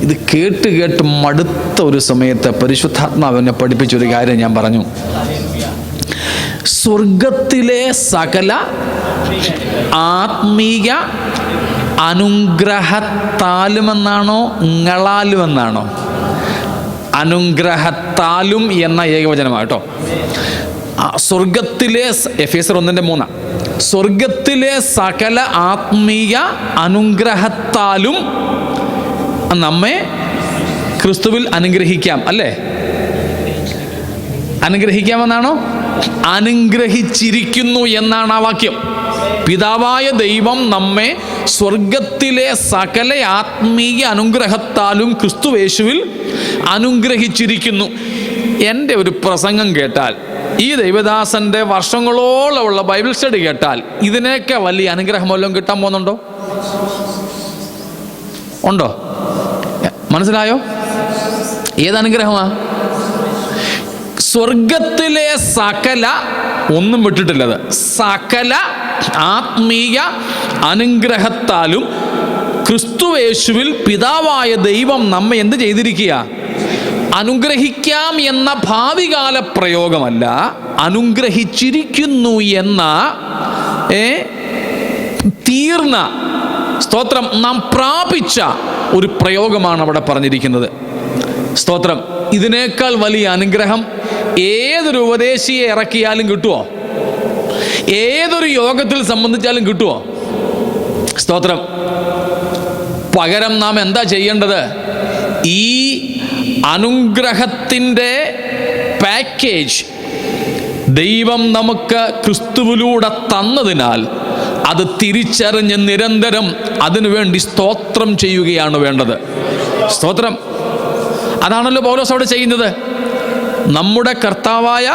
ഇത് കേട്ട് മടുത്ത ഒരു സമയത്ത് പരിശുദ്ധാത്മാവിനെ പഠിപ്പിച്ചൊരു കാര്യം ഞാൻ പറഞ്ഞു. സ്വർഗത്തിലെ സകല ആത്മീയ അനുഗ്രഹത്താലുമെന്നാണോ ങ്ങളാലുമെന്നാണോ? അനുഗ്രഹത്താലും എന്ന ഏകവചനമാട്ടോ. സ്വർഗത്തിലെ, എഫേസ്യർ 1:3, സ്വർഗത്തിലെ സകല ആത്മീയ അനുഗ്രഹത്താലും നമ്മെ ക്രിസ്തുവിൽ അനുഗ്രഹിക്കാം. അല്ലേ? അനുഗ്രഹിക്കാമെന്നാണോ? അനുഗ്രഹിച്ചിരിക്കുന്നു എന്നാണ് ആ വാക്യം. പിതാവായ ദൈവം നമ്മെ സ്വർഗത്തിലെ സകല ആത്മീയ അനുഗ്രഹത്താലും ക്രിസ്തുവേശുവിൽ അനുഗ്രഹിച്ചിരിക്കുന്നു. എൻ്റെ ഒരു പ്രസംഗം കേട്ടാൽ, ഈ ദൈവദാസൻ്റെ വർഷങ്ങളോളമുള്ള ബൈബിൾ സ്റ്റഡി കേട്ടാൽ, ഇതിനൊക്കെ വലിയ അനുഗ്രഹം വല്ലതും കിട്ടാൻ പോകുന്നുണ്ടോ? ഉണ്ടോ? മനസ്സിലായോ? ഏതനുഗ്രഹമാ? സ്വർഗത്തിലെ സകല, ഒന്നും വിട്ടിട്ടില്ലത്, സകല ആത്മീയ അനുഗ്രഹത്താലും ക്രിസ്തുവേശുവിൽ പിതാവായ ദൈവം നമ്മെ എന്ത് ചെയ്തിരിക്കുക? അനുഗ്രഹിക്കാം എന്ന ഭാവികാല പ്രയോഗമല്ല, അനുഗ്രഹിച്ചിരിക്കുന്നു എന്ന തീർന്ന, സ്തോത്രം, നാം പ്രാപിച്ച ഒരു പ്രയോഗമാണ് അവിടെ പറഞ്ഞിരിക്കുന്നത്. സ്തോത്രം. ഇതിനേക്കാൾ വലിയ അനുഗ്രഹം ഏതൊരു ഉപദേശിയെ ഇറക്കിയാലും കിട്ടുമോ? ഏതൊരു യോഗത്തിൽ സംബന്ധിച്ചാലും കിട്ടുമോ? സ്തോത്രം. പകരം നാം എന്താ ചെയ്യേണ്ടത്? ഈ അനുഗ്രഹത്തിൻ്റെ പാക്കേജ് ദൈവം നമുക്ക് ക്രിസ്തുവിലൂടെ തന്നതിനാൽ അത് തിരിച്ചറിഞ്ഞ് നിരന്തരം അതിനുവേണ്ടി സ്തോത്രം ചെയ്യുകയാണ് വേണ്ടത്. സ്തോത്രം. അതാണല്ലോ പൗലോസ് അവിടെ ചെയ്യുന്നത്. നമ്മുടെ കർത്താവായ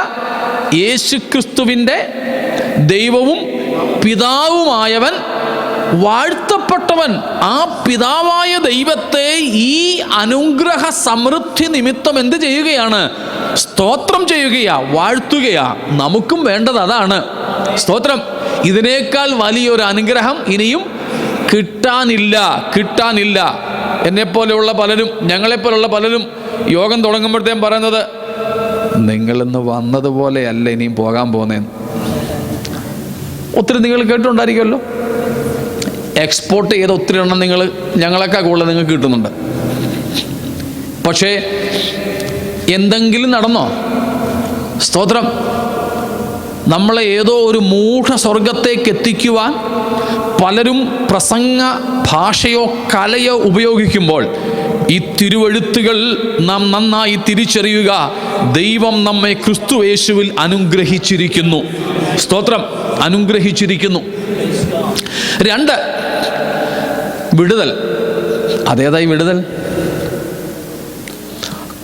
യേശുക്രിസ്തുവിൻ്റെ ദൈവവും പിതാവുമായവൻ വാഴ്ത്തപ്പെട്ടവൻ. ആ പിതാവായ ദൈവത്തെ ഈ അനുഗ്രഹ സമൃദ്ധി നിമിത്തം എന്ത് ചെയ്യുകയാണ്? സ്തോത്രം ചെയ്യുകയാ, വാഴ്ത്തുകയാ. നമുക്കും വേണ്ടത് അതാണ്. സ്തോത്രം. ഇതിനേക്കാൾ വലിയൊരു അനുഗ്രഹം ഇനിയും കിട്ടാനില്ല. എന്നെപ്പോലെയുള്ള പലരും, ഞങ്ങളെപ്പോലുള്ള പലരും യോഗം തുടങ്ങുമ്പോഴത്തേക്കും പറയുന്നത്, നിങ്ങളിന്ന് വന്നതുപോലെയല്ല ഇനിയും പോകാൻ പോകുന്നതെന്ന്. ഒത്തിരി നിങ്ങൾ കേട്ടുണ്ടായിരിക്കുമല്ലോ. എക്സ്പോർട്ട് ചെയ്ത ഒത്തിരി എണ്ണം നിങ്ങൾ ഞങ്ങളെക്കാൾ കൂടുതൽ നിങ്ങൾക്ക് കിട്ടുന്നുണ്ട്. പക്ഷേ എന്തെങ്കിലും നടന്നോ? സ്തോത്രം. നമ്മളെ ഏതോ ഒരു മൂഢ സ്വർഗത്തേക്ക് എത്തിക്കുവാൻ പലരും പ്രസംഗ ഭാഷയോ കലയോ ഉപയോഗിക്കുമ്പോൾ ഈ തിരുവെഴുത്തുകൾ നാം നന്നായി തിരിച്ചറിയുക. ദൈവം നമ്മെ ക്രിസ്തു യേശുവിൽ അനുഗ്രഹിച്ചിരിക്കുന്നു. സ്തോത്രം. അനുഗ്രഹിച്ചിരിക്കുന്നു. 2, വിടുതൽ. അതേതായി വിടുതൽ?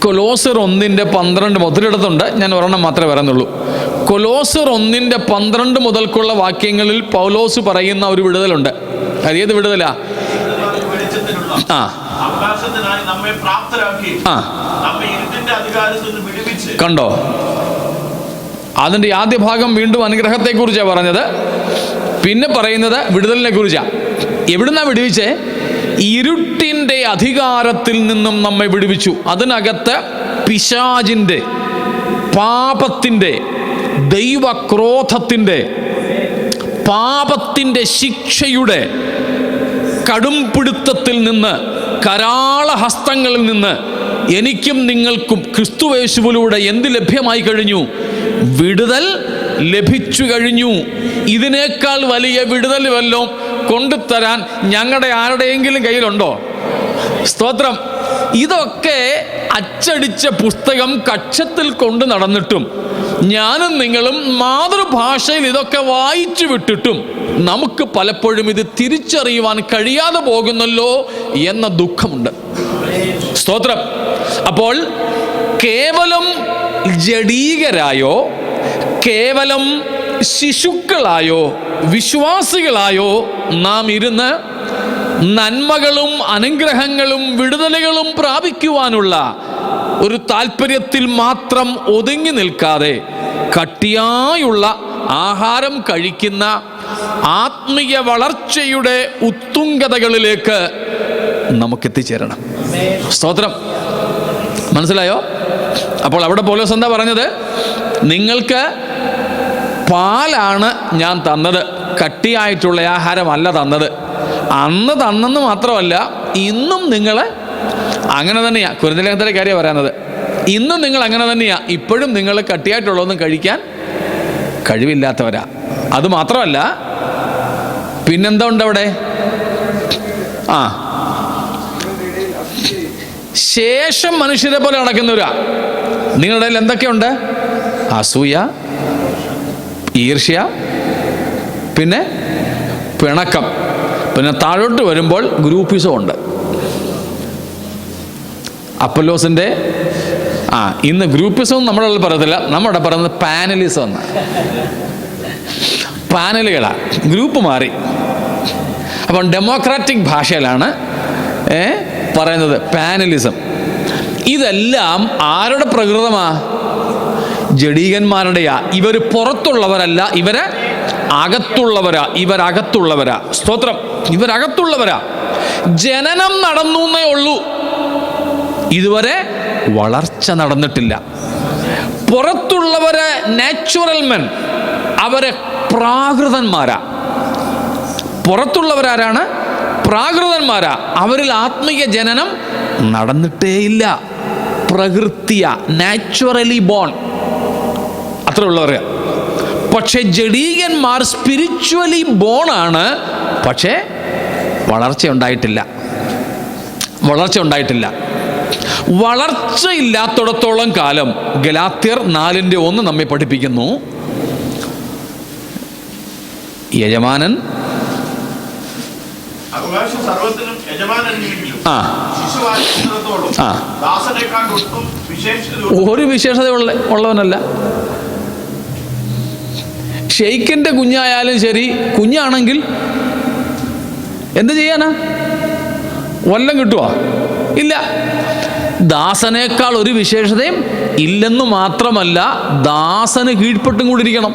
കൊലോസ്യർ 1:12 ഒത്തിരിടത്തുണ്ട്, ഞാൻ ഒരെണ്ണം മാത്രമേ പറയുന്നുള്ളൂ. കൊലോസ്യർ 1:12 മുതൽക്കുള്ള വാക്യങ്ങളിൽ പൗലോസ് പറയുന്ന ഒരു വിടുതലുണ്ട്. അതേത് വിടുതലാ? കണ്ടോ? അതിൻ്റെ ആദ്യ ഭാഗം വീണ്ടും അനുഗ്രഹത്തെക്കുറിച്ചാണ് പറഞ്ഞത്. പിന്നെ പറയുന്നത് വിടുതലിനെ കുറിച്ചാണ്. എവിടുന്നാ വിടുവിച്ചേ? ഇരുട്ടിൻ്റെ അധികാരത്തിൽ നിന്നും നമ്മെ വിടുവിച്ചു. അതിനകത്ത് പിശാചിൻ്റെ, പാപത്തിൻ്റെ, ദൈവക്രോധത്തിൻ്റെ, പാപത്തിൻ്റെ ശിക്ഷയുടെ കടുംപിടുത്തത്തിൽ നിന്ന്, കരാളഹസ്തങ്ങളിൽ നിന്ന് എനിക്കും നിങ്ങൾക്കും ക്രിസ്തുയേശുവിലൂടെ എന്ത് ലഭ്യമായി കഴിഞ്ഞു? വിടുതൽ ലഭിച്ചു കഴിഞ്ഞു. ഇതിനേക്കാൾ വലിയ വിടുതൽ വല്ലതും കൊണ്ടുതരാൻ ഞങ്ങളുടെ ആരുടെയെങ്കിലും കയ്യിലുണ്ടോ? സ്തോത്രം. ഇതൊക്കെ അച്ചടിച്ച പുസ്തകം കക്ഷത്തിൽ കൊണ്ട് നടന്നിട്ടും ഞാനും നിങ്ങളും മാതൃഭാഷയിൽ ഇതൊക്കെ വായിച്ചു വിട്ടിട്ടും നമുക്ക് പലപ്പോഴും ഇത് തിരിച്ചറിയുവാൻ കഴിയാതെ പോകുന്നല്ലോ എന്ന ദുഃഖമുണ്ട്. സ്തോത്രം. അപ്പോൾ കേവലം ജഡീകരായോ, കേവലം ശിശുക്കളായോ, വിശ്വാസികളായോ നാം ഇരുന്ന് നന്മകളും അനുഗ്രഹങ്ങളും വിടുതലുകളും പ്രാപിക്കുവാനുള്ള ഒരു താല്പര്യത്തിൽ മാത്രം ഒതുങ്ങി നിൽക്കാതെ കട്ടിയായുള്ള ആഹാരം കഴിക്കുന്ന ആത്മീയ വളർച്ചയുടെ ഉത്തുംഗതകളിലേക്ക് നമുക്കെത്തിച്ചേരണം. സ്തോത്രം. മനസ്സിലായോ? അപ്പോൾ അവിടെ പൗലോസ് എന്താ പറഞ്ഞത്? നിങ്ങൾക്ക് പാലാണ് ഞാൻ തന്നത്, കട്ടിയായിട്ടുള്ള ആഹാരമല്ല തന്നത്. അന്ന് തന്നെന്ന് മാത്രമല്ല, ഇന്നും നിങ്ങൾ അങ്ങനെ തന്നെയാണ്. കുരിന്ത്യലേഖനത്തിലെ കാര്യം പറയുന്നത്. ഇന്നും നിങ്ങൾ അങ്ങനെ തന്നെയാണ്. ഇപ്പോഴും നിങ്ങൾ കട്ടിയായിട്ടുള്ളതൊന്നും കഴിക്കാൻ കഴിവില്ലാത്തവരാ. അത് മാത്രമല്ല, പിന്നെന്താ ഉണ്ട് അവിടെ? ശേഷം മനുഷ്യരെ പോലെ നടക്കുന്നവരാ. നിങ്ങളുടെ കയ്യിൽ എന്തൊക്കെയുണ്ട്? അസൂയ, ഈർഷ്യ, പിന്നെ പിണക്കം, പിന്നെ താഴോട്ട് വരുമ്പോൾ ഗ്രൂപ്പിസം ഉണ്ട്. അപ്പൊല്ലോസിൻ്റെ ഇന്ന് ഗ്രൂപ്പിസം നമ്മുടെ പറയത്തില്ല, നമ്മുടെ പറയുന്നത് പാനലിസം എന്നാണ്. പാനലുകളാണ്, ഗ്രൂപ്പ് മാറി. അപ്പം ഡെമോക്രാറ്റിക് ഭാഷയിലാണ് പറയുന്നത് പാനലിസം. ഇതെല്ലാം ആരുടെ പ്രകൃതമാ? ജഡീകന്മാരുടെയാ. ഇവർ പുറത്തുള്ളവരല്ല, ഇവര് ഇവരകത്തുള്ളവരാ. സ്തോത്രം. ഇവരകത്തുള്ളവരാ. ജനനം നടന്നു എന്നേ ഉള്ളൂ, ഇതുവരെ വളർച്ച നടന്നിട്ടില്ല. പുറത്തുള്ളവരെ നാച്ചുറൽ മെൻ, അവരെ പ്രാകൃതന്മാരാ. പുറത്തുള്ളവരാരാണ്? പ്രാകൃതന്മാരാ. അവരിൽ ആത്മീയ ജനനം നടന്നിട്ടേയില്ല. പ്രകൃതിയ, നാച്ചുറലി ബോൺ, അത്ര ഉള്ളവർ. പക്ഷെ ജഡീകന്മാർ സ്പിരിച്വലി ബോണാണ്, പക്ഷേ വളർച്ച ഉണ്ടായിട്ടില്ല. വളർച്ചയില്ലാത്തിടത്തോളം കാലം ഗലാത്യർ 4:1 നമ്മെ പഠിപ്പിക്കുന്നു, യജമാനൻ ഒരു വിശേഷത ഉള്ളവനല്ല. ഷെയ്ക്കിന്റെ കുഞ്ഞായാലും ശരി, കുഞ്ഞാണെങ്കിൽ എന്ത് ചെയ്യാനാ? വല്ലം കിട്ടുവാ? ഇല്ല. ദാസനേക്കാൾ ഒരു വിശേഷതയും ഇല്ലെന്നു മാത്രമല്ല, ദാസന് കീഴ്പ്പെട്ടും കൂടിയിരിക്കണം.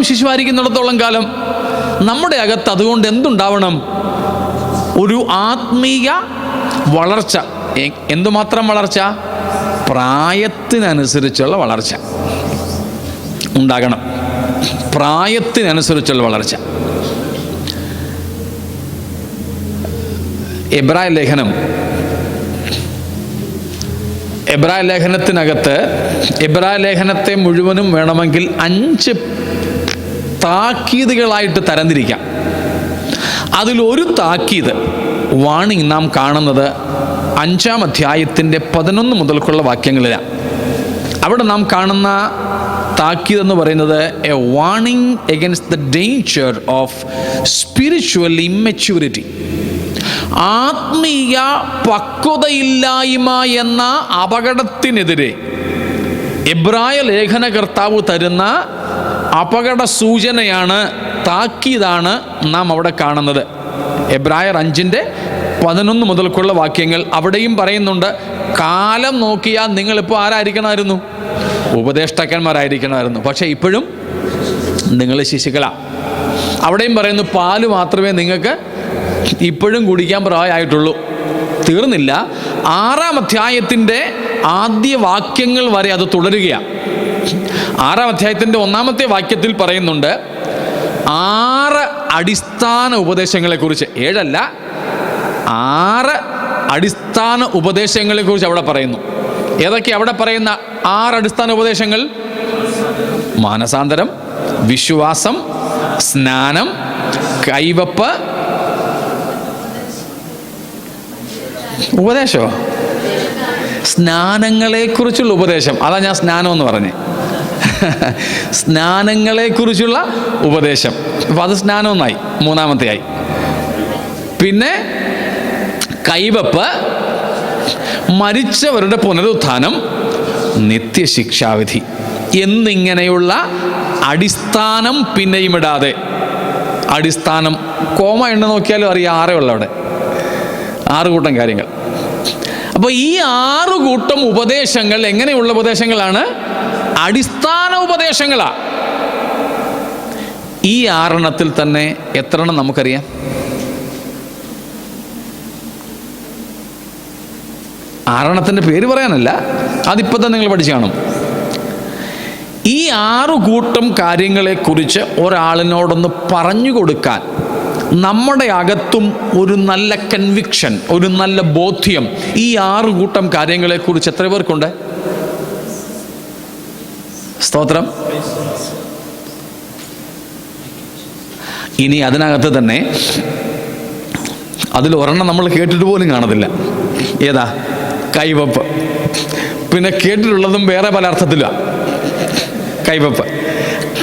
ശിശുവായിരിക്കുന്നിടത്തോളം കാലം. നമ്മുടെ അകത്ത് അതുകൊണ്ട് എന്തുണ്ടാവണം? ഒരു ആത്മീയ വളർച്ച. എന്തുമാത്രം വളർച്ച? പ്രായത്തിനനുസരിച്ചുള്ള വളർച്ച ഉണ്ടാകണം. പ്രായത്തിനനുസരിച്ചുള്ള വളർച്ച. എബ്രായ ലേഖനത്തിനകത്ത് എബ്രായ ലേഖനത്തെ മുഴുവനും വേണമെങ്കിൽ 5 താക്കീതുകളായിട്ട് തരംതിരിക്കാം. അതിലൊരു താക്കീത്, വാണിംഗ്, നാം കാണുന്നത് 5-ാം അധ്യായത്തിൻ്റെ 11 മുതൽക്കുള്ള വാക്യങ്ങളിലാണ്. അവിടെ നാം കാണുന്ന താക്കീത് എന്ന് പറയുന്നത് A warning against the danger of spiritual immaturity. ആത്മീയ പക്വതയില്ലായ്മ എന്ന അപകടത്തിനെതിരെ എബ്രായ ലേഖനകർത്താവ് തരുന്ന അപകട സൂചനയാണ്, താക്കീതാണ് നാം അവിടെ കാണുന്നത്. എബ്രായർ 5:11 മുതൽക്കുള്ള വാക്യങ്ങൾ. അവിടെയും പറയുന്നുണ്ട്, കാലം നോക്കിയാൽ നിങ്ങളിപ്പോൾ ആരായിരിക്കണമായിരുന്നു? ഉപദേഷ്ടാക്കന്മാരായിരിക്കണമായിരുന്നു. പക്ഷേ ഇപ്പോഴും നിങ്ങൾ ശിശുക്കളാണ്. അവിടെയും പറയുന്നു, പാല് മാത്രമേ നിങ്ങൾക്ക് ഇപ്പോഴും കുടിക്കാൻ പ്രായമായിട്ടുള്ളൂ. തീർന്നില്ല. 6-ാം അധ്യായത്തിൻ്റെ ആദ്യ വാക്യങ്ങൾ വരെ അത് തുടരുകയാണ്. 6-ാം അധ്യായത്തിൻ്റെ 1-ാമത്തെ വാക്യത്തിൽ പറയുന്നുണ്ട് 6 അടിസ്ഥാന ഉപദേശങ്ങളെക്കുറിച്ച്. 7 അല്ല, 6 അടിസ്ഥാന ഉപദേശങ്ങളെക്കുറിച്ച് അവിടെ പറയുന്നു. ഏതൊക്കെ അവിടെ പറയുന്ന 6 അടിസ്ഥാന ഉപദേശങ്ങൾ? മാനസാന്തരം, വിശ്വാസം, സ്നാനം, കൈവപ്പ്. ഉപദേശമോ? സ്നാനങ്ങളെക്കുറിച്ചുള്ള ഉപദേശം. അതാ ഞാൻ സ്നാനം എന്ന് പറഞ്ഞേ. സ്നാനങ്ങളെക്കുറിച്ചുള്ള ഉപദേശം. അപ്പം അത് സ്നാനമൊന്നായി, 3-ാമത്തെ ആയി. പിന്നെ കൈവപ്പ്, മരിച്ചവരുടെ പുനരുത്ഥാനം, നിത്യശിക്ഷാവിധി എന്നിങ്ങനെയുള്ള അടിസ്ഥാനം പിന്നെയും ഇടാതെ. അടിസ്ഥാനം കോമ എണ്ണ നോക്കിയാലും അറിയാം, 6 ഉള്ള അവിടെ 6 കൂട്ടം കാര്യങ്ങൾ. അപ്പോൾ ഈ 6 കൂട്ടം ഉപദേശങ്ങൾ എങ്ങനെയുള്ള ഉപദേശങ്ങളാണ്? അടിസ്ഥാന ഉപദേശങ്ങളാണ്. ഈ 6 തന്നെ എത്ര എണ്ണം നമുക്കറിയാം? 6 പേര് പറയാനല്ല, അതിപ്പോൾ തന്നെ നിങ്ങൾ പഠിച്ചു കാണും. ഈ 6 കൂട്ടം കാര്യങ്ങളെക്കുറിച്ച് ഒരാളിനോടൊന്ന് പറഞ്ഞു കൊടുക്കാൻ നമ്മുടെ അകത്തും ഒരു നല്ല കൺവിക്ഷൻ, ഒരു നല്ല ബോധ്യം ഈ 6 കൂട്ടം കാര്യങ്ങളെക്കുറിച്ച് എത്ര പേർക്കുണ്ട്? സ്തോത്രം. ഇനി അതിനകത്ത് തന്നെ അതിലൊരെണ്ണം നമ്മൾ കേട്ടിട്ട് പോലും കാണത്തില്ല. ഏതാ? കൈവപ്പ്. പിന്നെ കേട്ടിട്ടുള്ളതും വേറെ പല അർത്ഥത്തിലാണ്.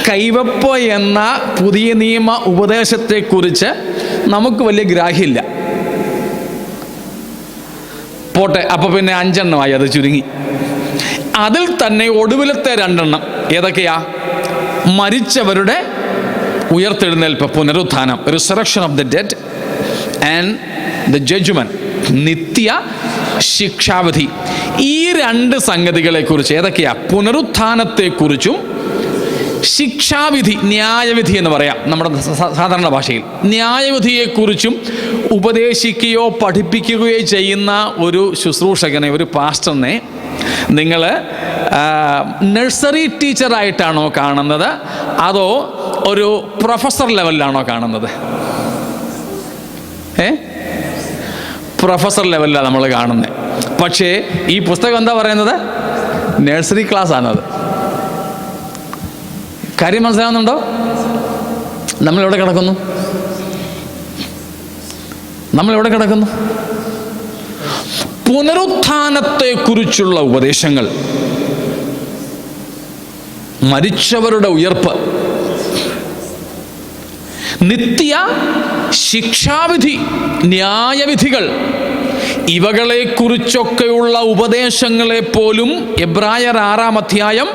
കൈവപ്പ് എന്ന പുതിയ നിയമ ഉപദേശത്തെക്കുറിച്ച് നമുക്ക് വലിയ ഗ്രാഹ്യമില്ല. പോട്ടെ, അപ്പോൾ പിന്നെ 5 എണ്ണമായി, അത് ചുരുങ്ങി. അതിൽ തന്നെ ഒടുവിലത്തെ 2 എണ്ണം ഏതൊക്കെയാ? മരിച്ചവരുടെ ഉയർത്തെഴുന്നേൽപ്പ്, പുനരുത്ഥാനം, resurrection of the dead and the judgment, നിത്യ ശിക്ഷാവിധി. ഈ 2 സംഗതികളെക്കുറിച്ച് ഏതൊക്കെയാ? പുനരുത്ഥാനത്തെക്കുറിച്ചും ശിക്ഷാവിധി, ന്യായവിധി എന്ന് പറയാം നമ്മുടെ സാധാരണ ഭാഷയിൽ. ന്യായവിധിയെക്കുറിച്ചും ഉപദേശിക്കുകയോ പഠിപ്പിക്കുകയോ ചെയ്യുന്ന ഒരു ശുശ്രൂഷകനെ, ഒരു പാസ്റ്ററിനെ നിങ്ങൾ നഴ്സറി ടീച്ചറായിട്ടാണോ കാണുന്നത്, അതോ ഒരു പ്രൊഫസർ ലെവലിലാണോ കാണുന്നത്? പ്രൊഫസർ ലെവലിലാണ് നമ്മൾ കാണുന്നത്. പക്ഷേ ഈ പുസ്തകം എന്താ പറയുന്നത്? നഴ്സറി ക്ലാസ് ആണത്. കാര്യം മനസ്സിലാവുന്നുണ്ടോ? നമ്മളെവിടെ കിടക്കുന്നു? നമ്മളെവിടെ കിടക്കുന്നു? പുനരുത്ഥാനത്തെക്കുറിച്ചുള്ള ഉപദേശങ്ങൾ, മരിച്ചവരുടെ ഉയർപ്പ്, നിത്യ ശിക്ഷാവിധി, ന്യായവിധികൾ, ഇവകളെക്കുറിച്ചൊക്കെയുള്ള ഉപദേശങ്ങളെ പോലും എബ്രായർ 6-ാം അധ്യായം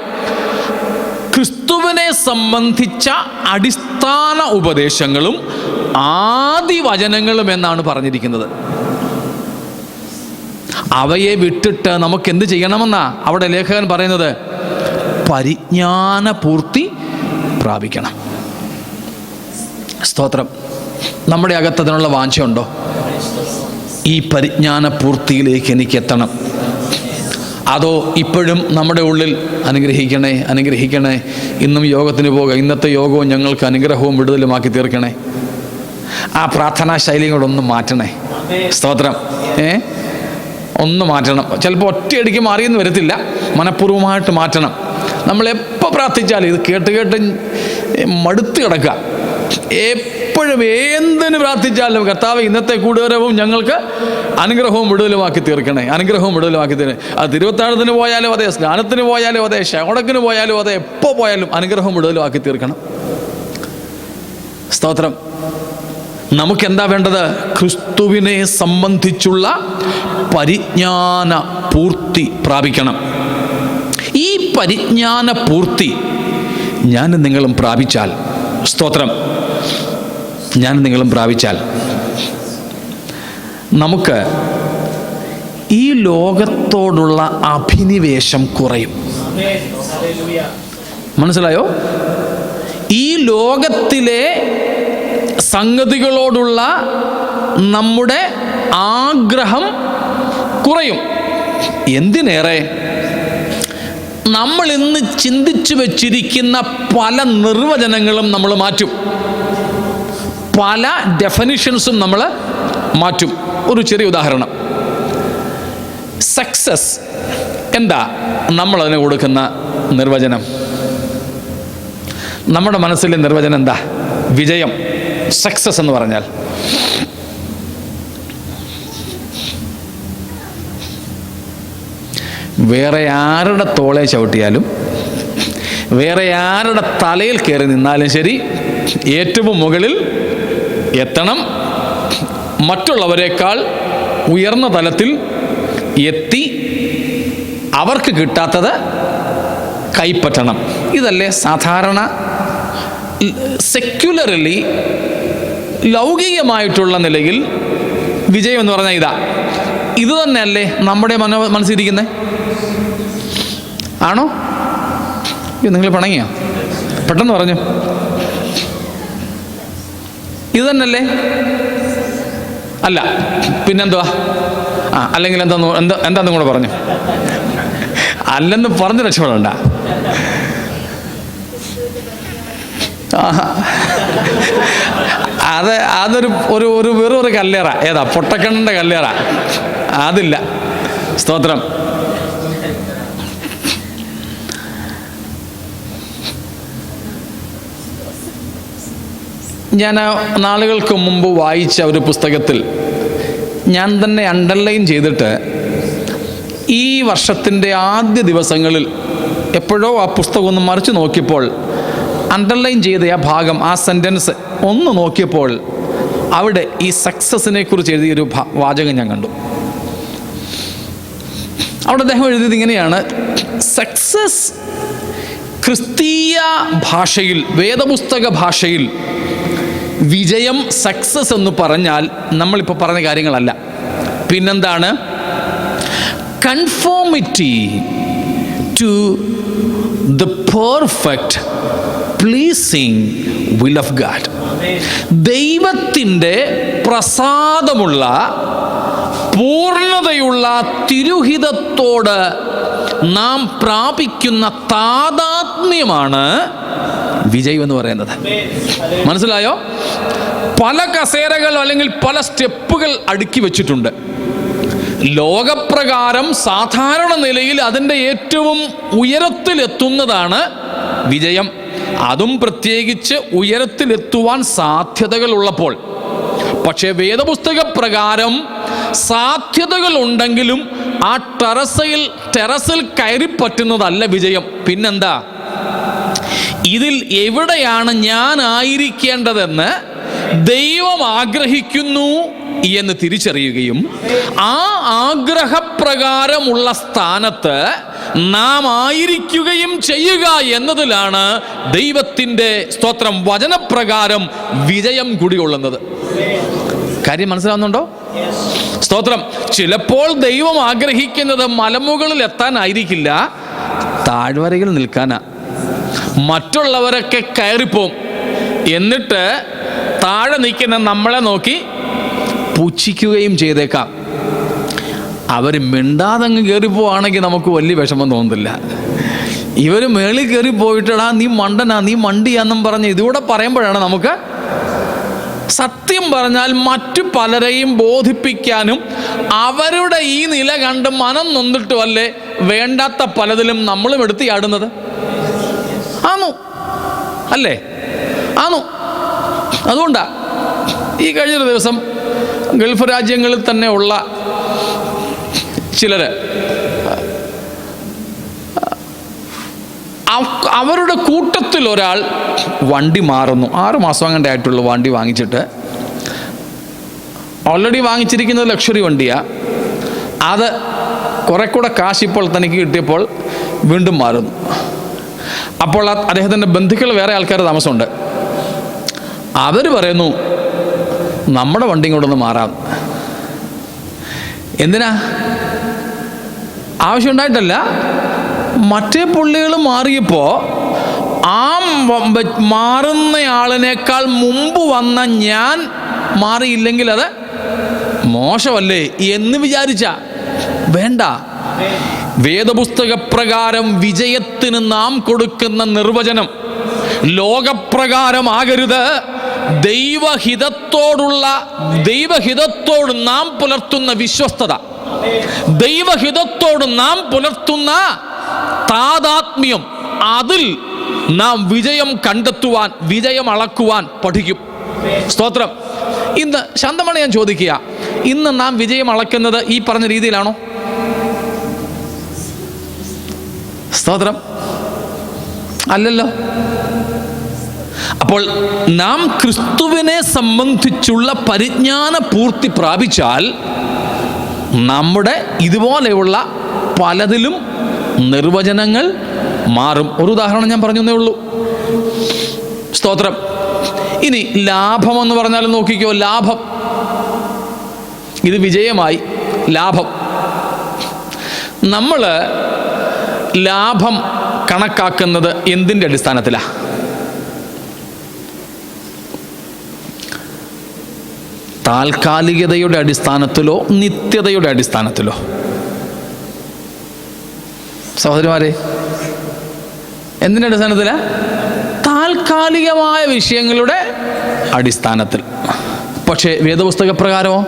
ക്രിസ്തുവിനെ സംബന്ധിച്ച അടിസ്ഥാന ഉപദേശങ്ങളും ആദിവചനങ്ങളും എന്നാണ് പറഞ്ഞിരിക്കുന്നത്. അവയെ വിട്ടിട്ട് നമുക്ക് എന്ത് ചെയ്യണമെന്നാ അവിടെ ലേഖകൻ പറയുന്നത്? പരിജ്ഞാന പൂർത്തി പ്രാപിക്കണം. സ്തോത്രം. നമ്മുടെ അകത്ത് അതിനുള്ള വാഞ്ചയുണ്ടോ? ഈ പരിജ്ഞാന പൂർത്തിയിലേക്ക് എനിക്ക് എത്തണം. അതോ ഇപ്പോഴും നമ്മുടെ ഉള്ളിൽ അനുഗ്രഹിക്കണേ, അനുഗ്രഹിക്കണേ, ഇന്നും യോഗത്തിന് പോകുക, ഇന്നത്തെ യോഗവും ഞങ്ങൾക്ക് അനുഗ്രഹവും വിടുതലുമാക്കി തീർക്കണേ. ആ പ്രാർത്ഥനാ ശൈലിയും കൂടെ ഒന്ന് മാറ്റണേ. സ്തോത്രം. ഒന്ന് മാറ്റണം. ചിലപ്പോൾ ഒറ്റയടിക്ക് മാറിയെന്ന് വരത്തില്ല, മനഃപൂർവ്വമായിട്ട് മാറ്റണം. നമ്മളെപ്പോൾ പ്രാർത്ഥിച്ചാലും ഇത് കേട്ട് കേട്ട് മടുത്ത് കിടക്കുക. എപ്പോഴും എന്തിന് പ്രാർത്ഥിച്ചാലും കർത്താവ് ഇന്നത്തെ കൂടുതരവും ഞങ്ങൾക്ക് അനുഗ്രഹവും വിടുതലുമാക്കി തീർക്കണേ, അനുഗ്രഹവും വിടുതലുമാക്കി തീർക്കണേ. അത് തിരുവത്താഴത്തിന് പോയാലും അതെ, സ്നാനത്തിന് പോയാലും അതെ, ശവടക്കിന് പോയാലും അതെ, എപ്പോൾ പോയാലും അനുഗ്രഹവും വിടുതലുമാക്കി തീർക്കണം. സ്തോത്രം. നമുക്കെന്താ വേണ്ടത്? ക്രിസ്തുവിനെ സംബന്ധിച്ചുള്ള പരിജ്ഞാന പൂർത്തി പ്രാപിക്കണം. ഈ പരിജ്ഞാന പൂർത്തി ഞാനും നിങ്ങളും പ്രാപിച്ചാൽ, സ്തോത്രം, ഞാനും നിങ്ങളും പ്രാപിച്ചാൽ നമുക്ക് ഈ ലോകത്തോടുള്ള അഭിനിവേശം കുറയും. മനസ്സിലായോ? ഈ ലോകത്തിലെ സംഗതികളോടുള്ള നമ്മുടെ ആഗ്രഹം കുറയും. എന്തിനേറെ, നമ്മൾ ഇന്ന് ചിന്തിച്ചു വച്ചിരിക്കുന്ന പല നിർവചനങ്ങളും നമ്മൾ മാറ്റും, പല ഡെഫിനിഷൻസും നമ്മൾ മാറ്റും. ഒരു ചെറിയ ഉദാഹരണം, സക്സസ് എന്താ നമ്മളതിന് കൊടുക്കുന്ന നിർവചനം? നമ്മുടെ മനസ്സിലെ നിർവചനം എന്താ? വിജയം, സക്സസ് എന്ന് പറഞ്ഞാൽ വേറെ ആരുടെ തോളെ ചവിട്ടിയാലും, വേറെ ആരുടെ തലയിൽ കയറി നിന്നാലും ശരി, ഏറ്റവും മുകളിൽ എത്തണം, മറ്റുള്ളവരെക്കാൾ ഉയർന്ന തലത്തിൽ എത്തി അവർക്ക് കിട്ടാത്തത് കൈപ്പറ്റണം. ഇതല്ലേ സാധാരണ സെക്യുലർലി ലൗകികമായിട്ടുള്ള നിലയിൽ വിജയം എന്ന് പറഞ്ഞാൽ ഇതാ. ഇത് തന്നെയല്ലേ നമ്മുടെ മനസ്സിരിക്കുന്നത്? ആണോ? നിങ്ങൾ പിണങ്ങിയോ? പെട്ടെന്ന് പറഞ്ഞു. ഇത് തന്നെയല്ലേ? അല്ല, പിന്നെന്തുവാ? അല്ലെങ്കിൽ എന്താന്നും കൂടെ പറഞ്ഞു. അല്ലെന്ന് പറഞ്ഞ് രക്ഷപ്പെടണ്ട. അതൊരു വെറൊരു കല്ലേറ. ഏതാ? പൊട്ടക്കണ്ണൻ്റെ കല്ലേറ. അതില്ല. സ്തോത്രം. ഞാൻ നാളുകൾക്ക് മുമ്പ് വായിച്ച ഒരു പുസ്തകത്തിൽ ഞാൻ തന്നെ അണ്ടർലൈൻ ചെയ്തിട്ട് ഈ വർഷത്തിൻ്റെ ആദ്യ ദിവസങ്ങളിൽ എപ്പോഴോ ആ പുസ്തകം ഒന്ന് മറിച്ച് നോക്കിയപ്പോൾ അണ്ടർലൈൻ ചെയ്ത ആ ഭാഗം, ആ സെൻറ്റൻസ് ഒന്ന് നോക്കിയപ്പോൾ അവിടെ ഈ സക്സസിനെ കുറിച്ച് എഴുതിയൊരു വാചകം ഞാൻ കണ്ടു. അവിടെ അദ്ദേഹം എഴുതിയത് ഇങ്ങനെയാണ്: സക്സസ് ക്രിസ്തീയ ഭാഷയിൽ, വേദപുസ്തക ഭാഷയിൽ വിജയം, സക്സസ് എന്ന് പറഞ്ഞാൽ നമ്മളിപ്പോൾ പറഞ്ഞ കാര്യങ്ങളല്ല. പിന്നെന്താണ്? Conformity to the perfect pleasing will of God. ദൈവത്തിൻ്റെ പ്രസാദമുള്ള പൂർണ്ണതയുള്ള തിരുഹിതത്തോട് നാം പ്രാപിക്കുന്ന താദാത്മ്യമാണ് വിജയം എന്ന് പറയുന്നത്. മനസ്സിലായോ? പല കസേരകൾ അല്ലെങ്കിൽ പല സ്റ്റെപ്പുകൾ അടുക്കി വെച്ചിട്ടുണ്ട്. ലോകപ്രകാരം സാധാരണ നിലയിൽ അതിൻ്റെ ഏറ്റവും ഉയരത്തിലെത്തുന്നതാണ് വിജയം. അതും പ്രത്യേകിച്ച് ഉയരത്തിലെത്തുവാൻ സാധ്യതകളുള്ളപ്പോൾ. പക്ഷേ വേദപുസ്തക പ്രകാരം സാധ്യതകൾ ഉണ്ടെങ്കിലും ആ ടെറസിൽ കയറി പറ്റുന്നതല്ല വിജയം. പിന്നെന്താ? ഇതിൽ എവിടെയാണ് ഞാൻ ആയിരിക്കേണ്ടതെന്ന് ദൈവം ആഗ്രഹിക്കുന്നു എന്ന് തിരിച്ചറിയുകയും ആ ആഗ്രഹപ്രകാരമുള്ള സ്ഥാനത്ത് നാം ആയിരിക്കുകയും ചെയ്യുക എന്നതിലാണ് ദൈവത്തിൻ്റെ സ്തോത്രം വചനപ്രകാരം വിജയം കുടികൊള്ളുന്നത്. കാര്യം മനസ്സിലാവുന്നുണ്ടോ? സ്തോത്രം. ചിലപ്പോൾ ദൈവം ആഗ്രഹിക്കുന്നത് മലമുകളിൽ എത്താനായിരിക്കില്ല, താഴ്വരയിൽ നിൽക്കാനാ. മറ്റുള്ളവരൊക്കെ കയറിപ്പോവും, എന്നിട്ട് താഴെ നിൽക്കുന്ന നമ്മളെ നോക്കി പുച്ഛിക്കുകയും ചെയ്തേക്കാം. അവർ മിണ്ടാതങ്ങ് കയറിപ്പോവാണെങ്കിൽ നമുക്ക് വലിയ വിഷമം തോന്നുന്നില്ല. ഇവർ മേളിൽ കയറി പോയിട്ടടാ നീ മണ്ടനാ, നീ മണ്ടിയാന്നും പറഞ്ഞ് ഇതുകൂടെ പറയുമ്പോഴാണ് നമുക്ക് സത്യം പറഞ്ഞാൽ മറ്റു പലരെയും ബോധിപ്പിക്കാനും അവരുടെ ഈ നില കണ്ട് മനം നൊന്നിട്ടുമല്ലേ വേണ്ടാത്ത പലതിലും നമ്മളും എടുത്തിയാടുന്നത്. ആണോ? അല്ലേ? ആണോ? അതുകൊണ്ടാ ഈ കഴിഞ്ഞൊരു ദിവസം ഗൾഫ് രാജ്യങ്ങളിൽ തന്നെ ഉള്ള ചിലര് അവരുടെ കൂട്ടത്തിൽ ഒരാൾ വണ്ടി മാറുന്നു. 6 മാസം അങ്ങോട്ട് ആയിട്ടുള്ള വണ്ടി വാങ്ങിച്ചിട്ട്, ഓൾറെഡി വാങ്ങിച്ചിരിക്കുന്നത് ലക്ഷറി വണ്ടിയാണ്. അത് കുറെ കൂടെ കാശ് ഇപ്പോൾ തനിക്ക് കിട്ടിയപ്പോൾ വീണ്ടും മാറുന്നു. അപ്പോൾ അദ്ദേഹത്തിൻ്റെ ബന്ധുക്കൾ വേറെ ആൾക്കാർ താമസമുണ്ട്. അവർ പറയുന്നു നമ്മുടെ വണ്ടി ഇങ്ങോട്ടൊന്ന് മാറാം. എന്തിനാ? ആവശ്യമുണ്ടായിട്ടല്ല. മറ്റേ പുള്ളികൾ മാറിയപ്പോൾ ആ മാറുന്നയാളിനേക്കാൾ മുമ്പ് വന്ന ഞാൻ മാറിയില്ലെങ്കിൽ അത് മോശമല്ലേ എന്ന് വിചാരിച്ച വേണ്ട. വേദപുസ്തക പ്രകാരം വിജയത്തിന് നാം കൊടുക്കുന്ന നിർവചനം ലോകപ്രകാരം ആകരുത്. ദൈവഹിതത്തോട് നാം പുലർത്തുന്ന വിശ്വസ്തത, ദൈവഹിതത്തോട് നാം പുലർത്തുന്ന താദാത്മ്യം, അതിൽ നാം വിജയം കണ്ടെത്തുവാൻ, വിജയം അളക്കുവാൻ പഠിക്കും. സ്തോത്രം. ഇന്ന് ശാന്തമണി ഞാൻ ചോദിക്കുക, ഇന്ന് നാം വിജയം അളക്കുന്നത് ഈ പറഞ്ഞ രീതിയിലാണോ? സ്തോത്രം. അല്ലല്ലോ. അപ്പോൾ നാം ക്രിസ്തുവിനെ സംബന്ധിച്ചുള്ള പരിജ്ഞാന പൂർത്തി പ്രാപിച്ചാൽ നമ്മുടെ ഇതുപോലെയുള്ള പലതിലും നിർവചനങ്ങൾ മാറും. ഒരു ഉദാഹരണം ഞാൻ പറഞ്ഞേ ഉള്ളൂ. സ്തോത്രം. ഇനി ലാഭം എന്ന് പറഞ്ഞാൽ നോക്കിക്കോ. ലാഭം, ഇത് വിജയമായി. ലാഭം, നമ്മൾ ലാഭം കണക്കാക്കുന്നത് എന്തിൻ്റെ അടിസ്ഥാനത്തിലാണ്? താൽക്കാലികതയുടെ അടിസ്ഥാനത്തിലോ നിത്യതയുടെ അടിസ്ഥാനത്തിലോ? സഹോദരന്മാരെ, എന്തിൻ്റെ അടിസ്ഥാനത്തിലാ? താൽക്കാലികമായ വിഷയങ്ങളുടെ അടിസ്ഥാനത്തിൽ. പക്ഷേ വേദപുസ്തക പ്രകാരമോ?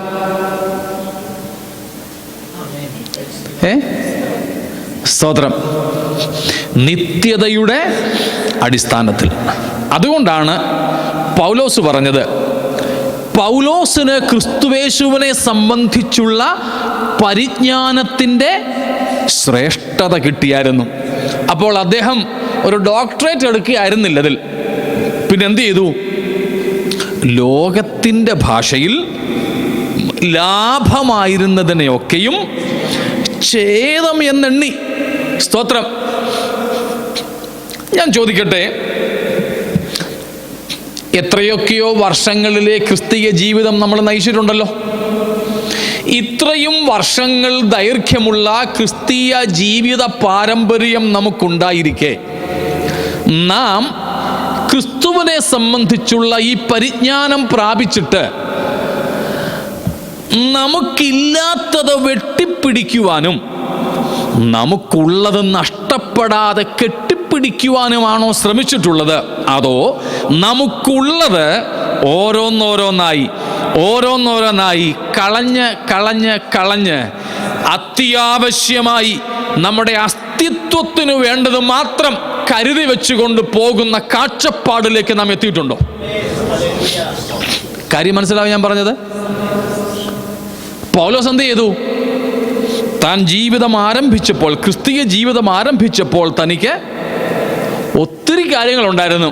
സ്തോത്രം. നിത്യതയുടെ അടിസ്ഥാനത്തിൽ. അതുകൊണ്ടാണ് പൗലോസ് പറഞ്ഞത്, പൗലോസിന് ക്രിസ്തുവേശുവിനെ സംബന്ധിച്ചുള്ള പരിജ്ഞാനത്തിൻ്റെ ശ്രേഷ്ഠത കിട്ടിയായിരുന്നു. അപ്പോൾ അദ്ദേഹം ഒരു ഡോക്ടറേറ്റ് എടുക്കുകയായിരുന്നില്ല അതിൽ. പിന്നെ എന്ത് ചെയ്തു? ലോകത്തിൻ്റെ ഭാഷയിൽ ലാഭമായിരുന്നതിനെയൊക്കെയും ഛേദം എന്നെണ്ണി. സ്തോത്രം. ഞാൻ ചോദിക്കട്ടെ, എത്രയൊക്കെയോ വർഷങ്ങളിലെ ക്രിസ്തീയ ജീവിതം നമ്മൾ നയിച്ചിട്ടുണ്ടല്ലോ. ഇത്രയും വർഷങ്ങൾ ദൈർഘ്യമുള്ള ക്രിസ്തീയ ജീവിത പാരമ്പര്യം നമുക്കുണ്ടായിരിക്കെ നാം ക്രിസ്തുവിനെ സംബന്ധിച്ചുള്ള ഈ പരിജ്ഞാനം പ്രാപിച്ചിട്ട് നമുക്കില്ലാത്തത് വെട്ടിപ്പിടിക്കുവാനും നമുക്കുള്ളത് നഷ്ടപ്പെടാതെ കെട്ടിപ്പിടിക്കുവാനുമാണോ ശ്രമിച്ചിട്ടുള്ളത്? അതോ നമുക്കുള്ളത് ഓരോന്നോരോന്നായി കളഞ്ഞ് അത്യാവശ്യമായി നമ്മുടെ അസ്തിത്വത്തിന് വേണ്ടത് മാത്രം കരുതി വെച്ചുകൊണ്ട് പോകുന്ന കാഴ്ചപ്പാടിലേക്ക് നാം എത്തിയിട്ടുണ്ടോ? കാര്യം മനസ്സിലാവും ഞാൻ പറഞ്ഞത്? പൗലോസ് എന്ത് ചെയ്തു? താൻ ജീവിതം ആരംഭിച്ചപ്പോൾ, ക്രിസ്തീയ ജീവിതം ആരംഭിച്ചപ്പോൾ തനിക്ക് ഒത്തിരി കാര്യങ്ങളുണ്ടായിരുന്നു.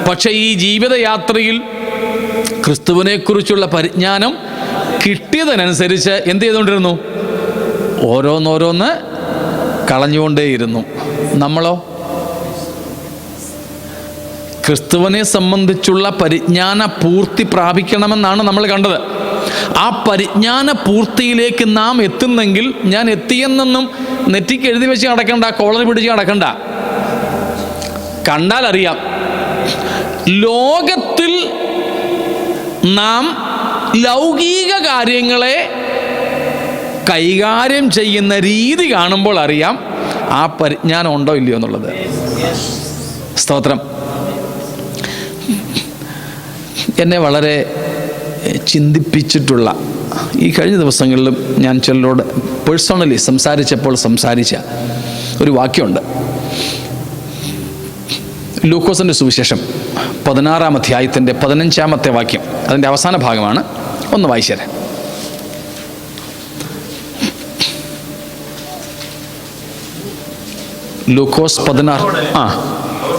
പക്ഷെ ഈ ജീവിതയാത്രയിൽ ക്രിസ്തുവിനെ കുറിച്ചുള്ള പരിജ്ഞാനം കിട്ടിയതിനനുസരിച്ച് എന്ത് ചെയ്തുകൊണ്ടിരുന്നു? ഓരോന്നോരോന്ന് കളഞ്ഞുകൊണ്ടേയിരുന്നു. നമ്മളോ? ക്രിസ്തുവിനെ സംബന്ധിച്ചുള്ള പരിജ്ഞാന പൂർത്തി പ്രാപിക്കണമെന്നാണ് നമ്മൾ കണ്ടത്. ആ പരിജ്ഞാന പൂർത്തിയിലേക്ക് നാം എത്തുന്നെങ്കിൽ, ഞാൻ എത്തിയെന്നൊന്നും നെറ്റിക്ക് എഴുതി വെച്ച് നടക്കണ്ട, കോളർ പിടിച്ച് നടക്കണ്ട. കണ്ടാൽ അറിയാം. ലോകത്തിൽ നാം ലൗകിക കാര്യങ്ങളെ കൈകാര്യം ചെയ്യുന്ന രീതി കാണുമ്പോൾ അറിയാം ആ പരിജ്ഞാനം ഉണ്ടോ ഇല്ലയോ എന്നുള്ളത്. സ്തോത്രം. എന്നെ വളരെ ചിന്തിപ്പിച്ചിട്ടുള്ള, ഈ കഴിഞ്ഞ ദിവസങ്ങളിലും ഞാൻ ചിലരോട് പേഴ്സണലി സംസാരിച്ച ഒരു വാക്യമുണ്ട്. ലൂക്കോസിൻ്റെ സുവിശേഷം 16-ാം അധ്യായത്തിൻ്റെ 15-ാമത്തെ വാക്യം, അതിൻ്റെ അവസാന ഭാഗമാണ്. ഒന്ന് വായിച്ചേരെ. ലൂക്കോസ് 16.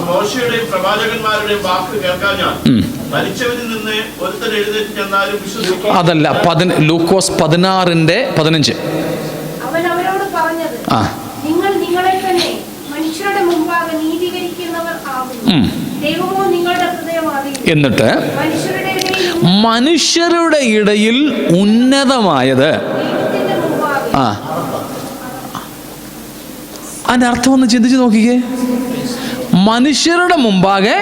മോശയുടെയും പ്രവാചകന്മാരുടെയും വാക്ക് കേൾക്കാഞ്ഞാൽ മരിച്ചവരിൽ നിന്ന് ഒരുത്തൻ എഴുന്നേറ്റ് ചെന്നാലും വിശ്വസിക്കും. അതല്ല, ലൂക്കോസ് 16:15. അവൻ അവരോട് പറഞ്ഞത്, നിങ്ങൾ നിങ്ങളെ തന്നെ മനുഷ്യരുടെ മുമ്പാകെ നീതീകരിക്കുന്നവർ ആകുന്നു. ദൈവമോ നിങ്ങളുടെ ഹൃദയം അറിയുന്നു. എന്നിട്ട് മനുഷ്യരുടെ ഇടയിൽ ഉന്നതമായത്, അതിൻ്റെ അർത്ഥം ഒന്ന് ചിന്തിച്ച് നോക്കിക്കേ. മനുഷ്യരുടെ മുമ്പാകെ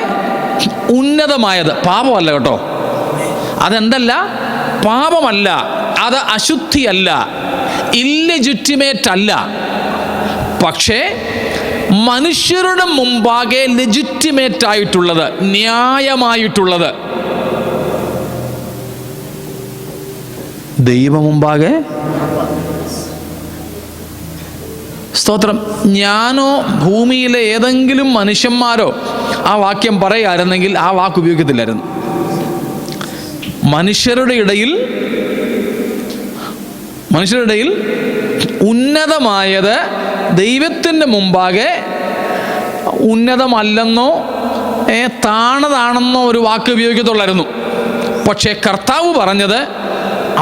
ഉന്നതമായത് പാപമല്ല കേട്ടോ. അതെന്തല്ല? പാപമല്ല, അത് അശുദ്ധിയല്ല, ഇല്ലെജിറ്റിമേറ്റ് അല്ല. പക്ഷേ മനുഷ്യരുടെ മുമ്പാകെ ലെജിറ്റിമേറ്റ് ആയിട്ടുള്ളത്, ന്യായമായിട്ടുള്ളത്, ദൈവ മുമ്പാകെ. സ്തോത്രം. ഞാനോ ഭൂമിയിലെ ഏതെങ്കിലും മനുഷ്യന്മാരോ ആ വാക്യം പറയായിരുന്നെങ്കിൽ ആ വാക്ക് ഉപയോഗിക്കത്തില്ലായിരുന്നു. മനുഷ്യരുടെ ഇടയിൽ ഉന്നതമായത് ദൈവത്തിൻ്റെ മുമ്പാകെ ഉന്നതമല്ലെന്നോ താണതാണെന്നോ ഒരു വാക്ക് ഉപയോഗിക്കത്തുള്ളായിരുന്നു. പക്ഷേ കർത്താവ് പറഞ്ഞത്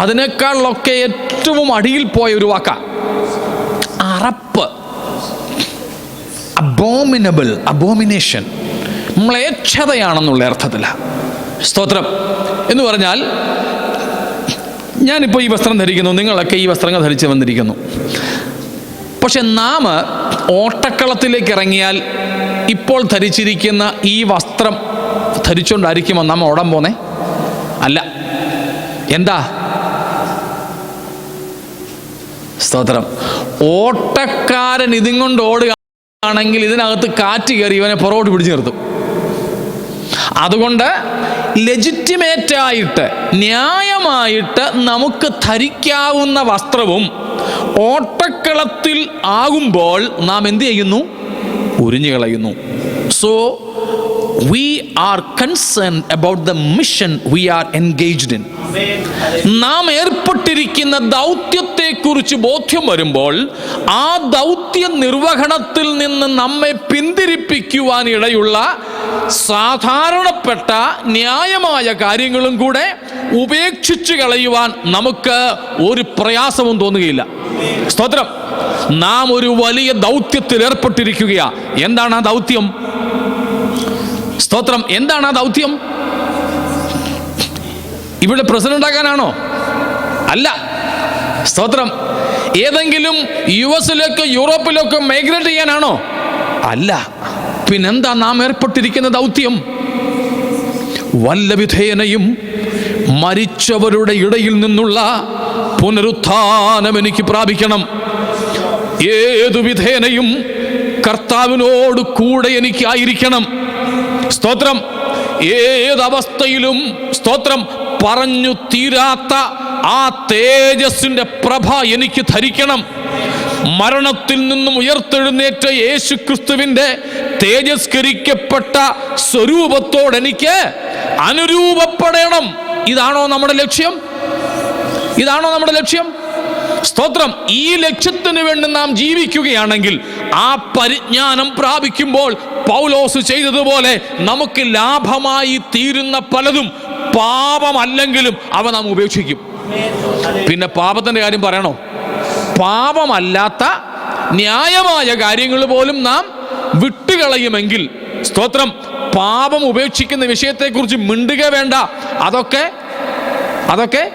അതിനേക്കാളൊക്കെ ഏറ്റവും അടിയിൽ പോയ ഒരു വാക്കാണ്. അറപ്പ്, അബോമിനേഷൻ, മ്ലേച്ഛതയാണെന്നുള്ള അർത്ഥത്തിലാണ്. സ്തോത്രം. എന്ന് പറഞ്ഞാൽ, ഞാനിപ്പോൾ ഈ വസ്ത്രം ധരിക്കുന്നു, നിങ്ങളൊക്കെ ഈ വസ്ത്രങ്ങൾ ധരിച്ച് വന്നിരിക്കുന്നു. പക്ഷെ നാം ഓട്ടക്കളത്തിലേക്ക് ഇറങ്ങിയാൽ ഇപ്പോൾ ധരിച്ചിരിക്കുന്ന ഈ വസ്ത്രം ധരിച്ചുകൊണ്ടായിരിക്കുമോ നാം ഓടാൻ പോന്നേ? അല്ല. എന്താ? സ്തോത്രം. ഓട്ടക്കാരൻ ഇതും കൊണ്ട് ഓടുകയാണെങ്കിൽ ഇതിനകത്ത് കാറ്റ് കയറി ഇവനെ പുറകോട്ട് പിടിച്ചു നിർത്തും. അതുകൊണ്ട് ലെജിറ്റിമേറ്റായിട്ട്, ന്യായമായിട്ട് നമുക്ക് ധരിക്കാവുന്ന വസ്ത്രവും ഓട്ടക്കളത്തിൽ ആകുമ്പോൾ നാം എന്ത് ചെയ്യുന്നു? ഉരിഞ്ഞു കളയുന്നു. So we are concerned about the mission we are engaged in. നാം ഏർപ്പെട്ടിരിക്കുന്ന ദൗത്യത്തെക്കുറിച്ച് ബോധ്യം വരുമ്പോൾ ആ ദൗത്യ നിർവഹണത്തിൽ നിന്ന് നമ്മെ പിന്തിരിപ്പിക്കുവാൻ ഇടയുള്ള സാധാരണപ്പെട്ട ന്യായമായ കാര്യങ്ങളും കൂടെ ഉപേക്ഷിച്ച് കളയുവാൻ നമുക്ക് ഒരു പ്രയാസവും തോന്നുകയില്ല. സ്തോത്രം. നാം ഒരു വലിയ ദൗത്യത്തിൽ ഏർപ്പെട്ടിരിക്കുകയാണ്. എന്താണ് ആ ദൗത്യം? സ്തോത്രം. എന്താണ് ആ ദൗത്യം? ഇവിടെ പ്രസിഡന്റ് ആകാനാണോ? അല്ല. സ്തോത്രം. ഏതെങ്കിലും US-ലേക്കോ യൂറോപ്പിലേക്കോ മൈഗ്രേറ്റ് ചെയ്യാനാണോ? അല്ല. പിന്നെന്താ നാം ഏർപ്പെട്ടിരിക്കുന്ന ദൗത്യം? വല്ല വിധേനയും മരിച്ചവരുടെ ഇടയിൽ നിന്നുള്ള പുനരുത്ഥാനം എനിക്ക് പ്രാപിക്കണം. ഏതു വിധേനയും കർത്താവിനോട് കൂടെ എനിക്കായിരിക്കണം. സ്തോത്രം. ഏതവസ്ഥയിലും, സ്തോത്രം, പറഞ്ഞു തീരാത്ത ആ തേജസ്സിന്റെ പ്രഭ എനിക്ക് ധരിക്കണം. മരണത്തിൽ നിന്നും ഉയർത്തെഴുന്നേറ്റ യേശു ക്രിസ്തുവിന്റെ തേജസ്കരിക്കപ്പെട്ട സ്വരൂപത്തോട് എനിക്ക് അനുരൂപപ്പെടണം. ഇതാണോ നമ്മുടെ ലക്ഷ്യം? ഇതാണോ നമ്മുടെ ലക്ഷ്യം? സ്തോത്രം. ഈ ലക്ഷ്യത്തിന് വേണ്ടി നാം ജീവിക്കുകയാണെങ്കിൽ, ആ പരിജ്ഞാനം പ്രാപിക്കുമ്പോൾ പൗലോസ് ചെയ്തതുപോലെ നമുക്ക് ലാഭമായി തീരുന്ന പലതും പാപമല്ലെങ്കിലും അവ നാം ഉപേക്ഷിക്കും. പിന്നെ പാപത്തിന്റെ കാര്യം പറയണോ? പാപമല്ലാത്ത ന്യായമായ കാര്യങ്ങൾ പോലും നാം വിട്ടുകളയുമെങ്കിൽ, സ്തോത്രം, പാപം ഉപേക്ഷിക്കുന്ന വിഷയത്തെക്കുറിച്ച് മിണ്ടുക വേണ്ട. അതൊക്കെ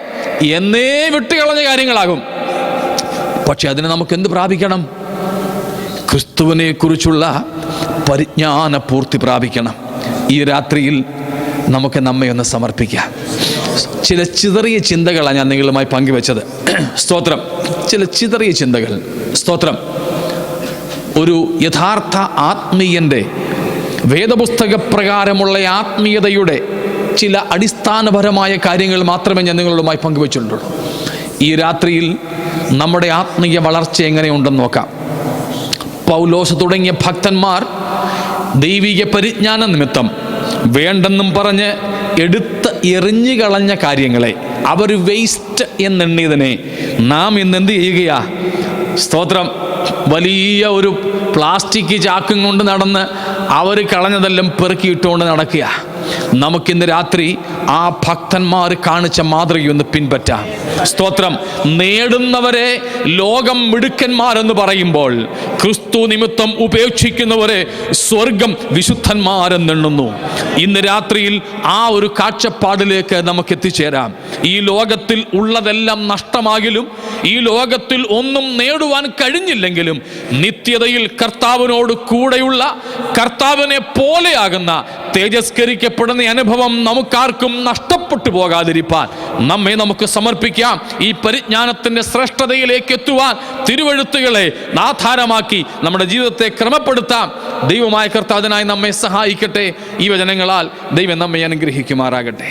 എന്നേ വിട്ടുകളഞ്ഞ കാര്യങ്ങളാകും. പക്ഷെ അതിന് നമുക്ക് എന്ത് പ്രാപിക്കണം? ക്രിസ്തുവിനെ കുറിച്ചുള്ള പരിജ്ഞാന പൂർത്തി പ്രാപിക്കണം. ഈ രാത്രിയിൽ നമുക്ക് നമ്മെ ഒന്ന് സമർപ്പിക്കാം. ചില ചിതറിയ ചിന്തകളാണ് ഞാൻ നിങ്ങളുമായി പങ്കുവെച്ചത്. സ്തോത്രം. ചില ചിതറിയ ചിന്തകൾ. സ്തോത്രം. ഒരു യഥാർത്ഥ ആത്മീയൻ്റെ വേദപുസ്തക പ്രകാരമുള്ള ആത്മീയതയുടെ ചില അടിസ്ഥാനപരമായ കാര്യങ്ങൾ മാത്രമേ ഞാൻ നിങ്ങളുമായി പങ്കുവെച്ചിട്ടുള്ളൂ. ഈ രാത്രിയിൽ നമ്മുടെ ആത്മീയ വളർച്ച എങ്ങനെയുണ്ടെന്ന് നോക്കാം. പൗലോസ് തുടങ്ങിയ ഭക്തന്മാർ ദൈവിക പരിജ്ഞാന നിമിത്തം വേണ്ടെന്നും പറഞ്ഞ് എടുത്ത് എറിഞ്ഞു കളഞ്ഞ കാര്യങ്ങളെ, അവർ വേസ്റ്റ് എന്നെണ്ണിയതിനെ നാം ഇന്ന് എന്ത് ചെയ്യുകയാ? സ്തോത്രം. വലിയ ഒരു പ്ലാസ്റ്റിക് ചാക്കും കൊണ്ട് നടന്ന് അവർ കളഞ്ഞതെല്ലാം പെറുക്കിയിട്ടുകൊണ്ട് നടക്കുക. നമുക്കിന്ന് രാത്രി ആ ഭക്തന്മാർ കാണിച്ച മാതൃകയൊന്ന് പിൻപറ്റാം. സ്തോത്രം. നേടുന്നവരെ ലോകം മിടുക്കന്മാരെന്ന് പറയുമ്പോൾ, ക്രിസ്തു നിമിത്തം ഉപേക്ഷിക്കുന്നവരെ സ്വർഗം വിശുദ്ധന്മാരെന്നെണ്ണുന്നു. ഇന്ന് രാത്രിയിൽ ആ ഒരു കാഴ്ചപ്പാടിലേക്ക് നമുക്ക് എത്തിച്ചേരാം. ഈ ലോകത്തിൽ ഉള്ളതെല്ലാം നഷ്ടമാകിലും, ഈ ലോകത്തിൽ ഒന്നും നേടുവാൻ കഴിഞ്ഞില്ലെങ്കിലും, നിത്യതയിൽ കർത്താവിനോട് കൂടെയുള്ള, കർത്താവിനെ പോലെയാകുന്ന തേജസ്കരിക്കപ്പെടുന്ന അനുഭവം നമുക്കാർക്കും നഷ്ടപ്പെട്ടു പോകാതിരിപ്പാൻ നമുക്ക് സമർപ്പിക്കാം. ഈ പരിജ്ഞാനത്തിന്റെ ശ്രേഷ്ഠതയിലേക്ക് എത്തുവാൻ തിരുവെഴുത്തുകളെ ആധാരമാക്കി നമ്മുടെ ജീവിതത്തെ ക്രമപ്പെടുത്താം. ദൈവമായ കർത്താവിനായി നമ്മെ സഹായിക്കട്ടെ. ഈ വചനങ്ങളാൽ ദൈവം നമ്മെ അനുഗ്രഹിക്കുമാറാകട്ടെ.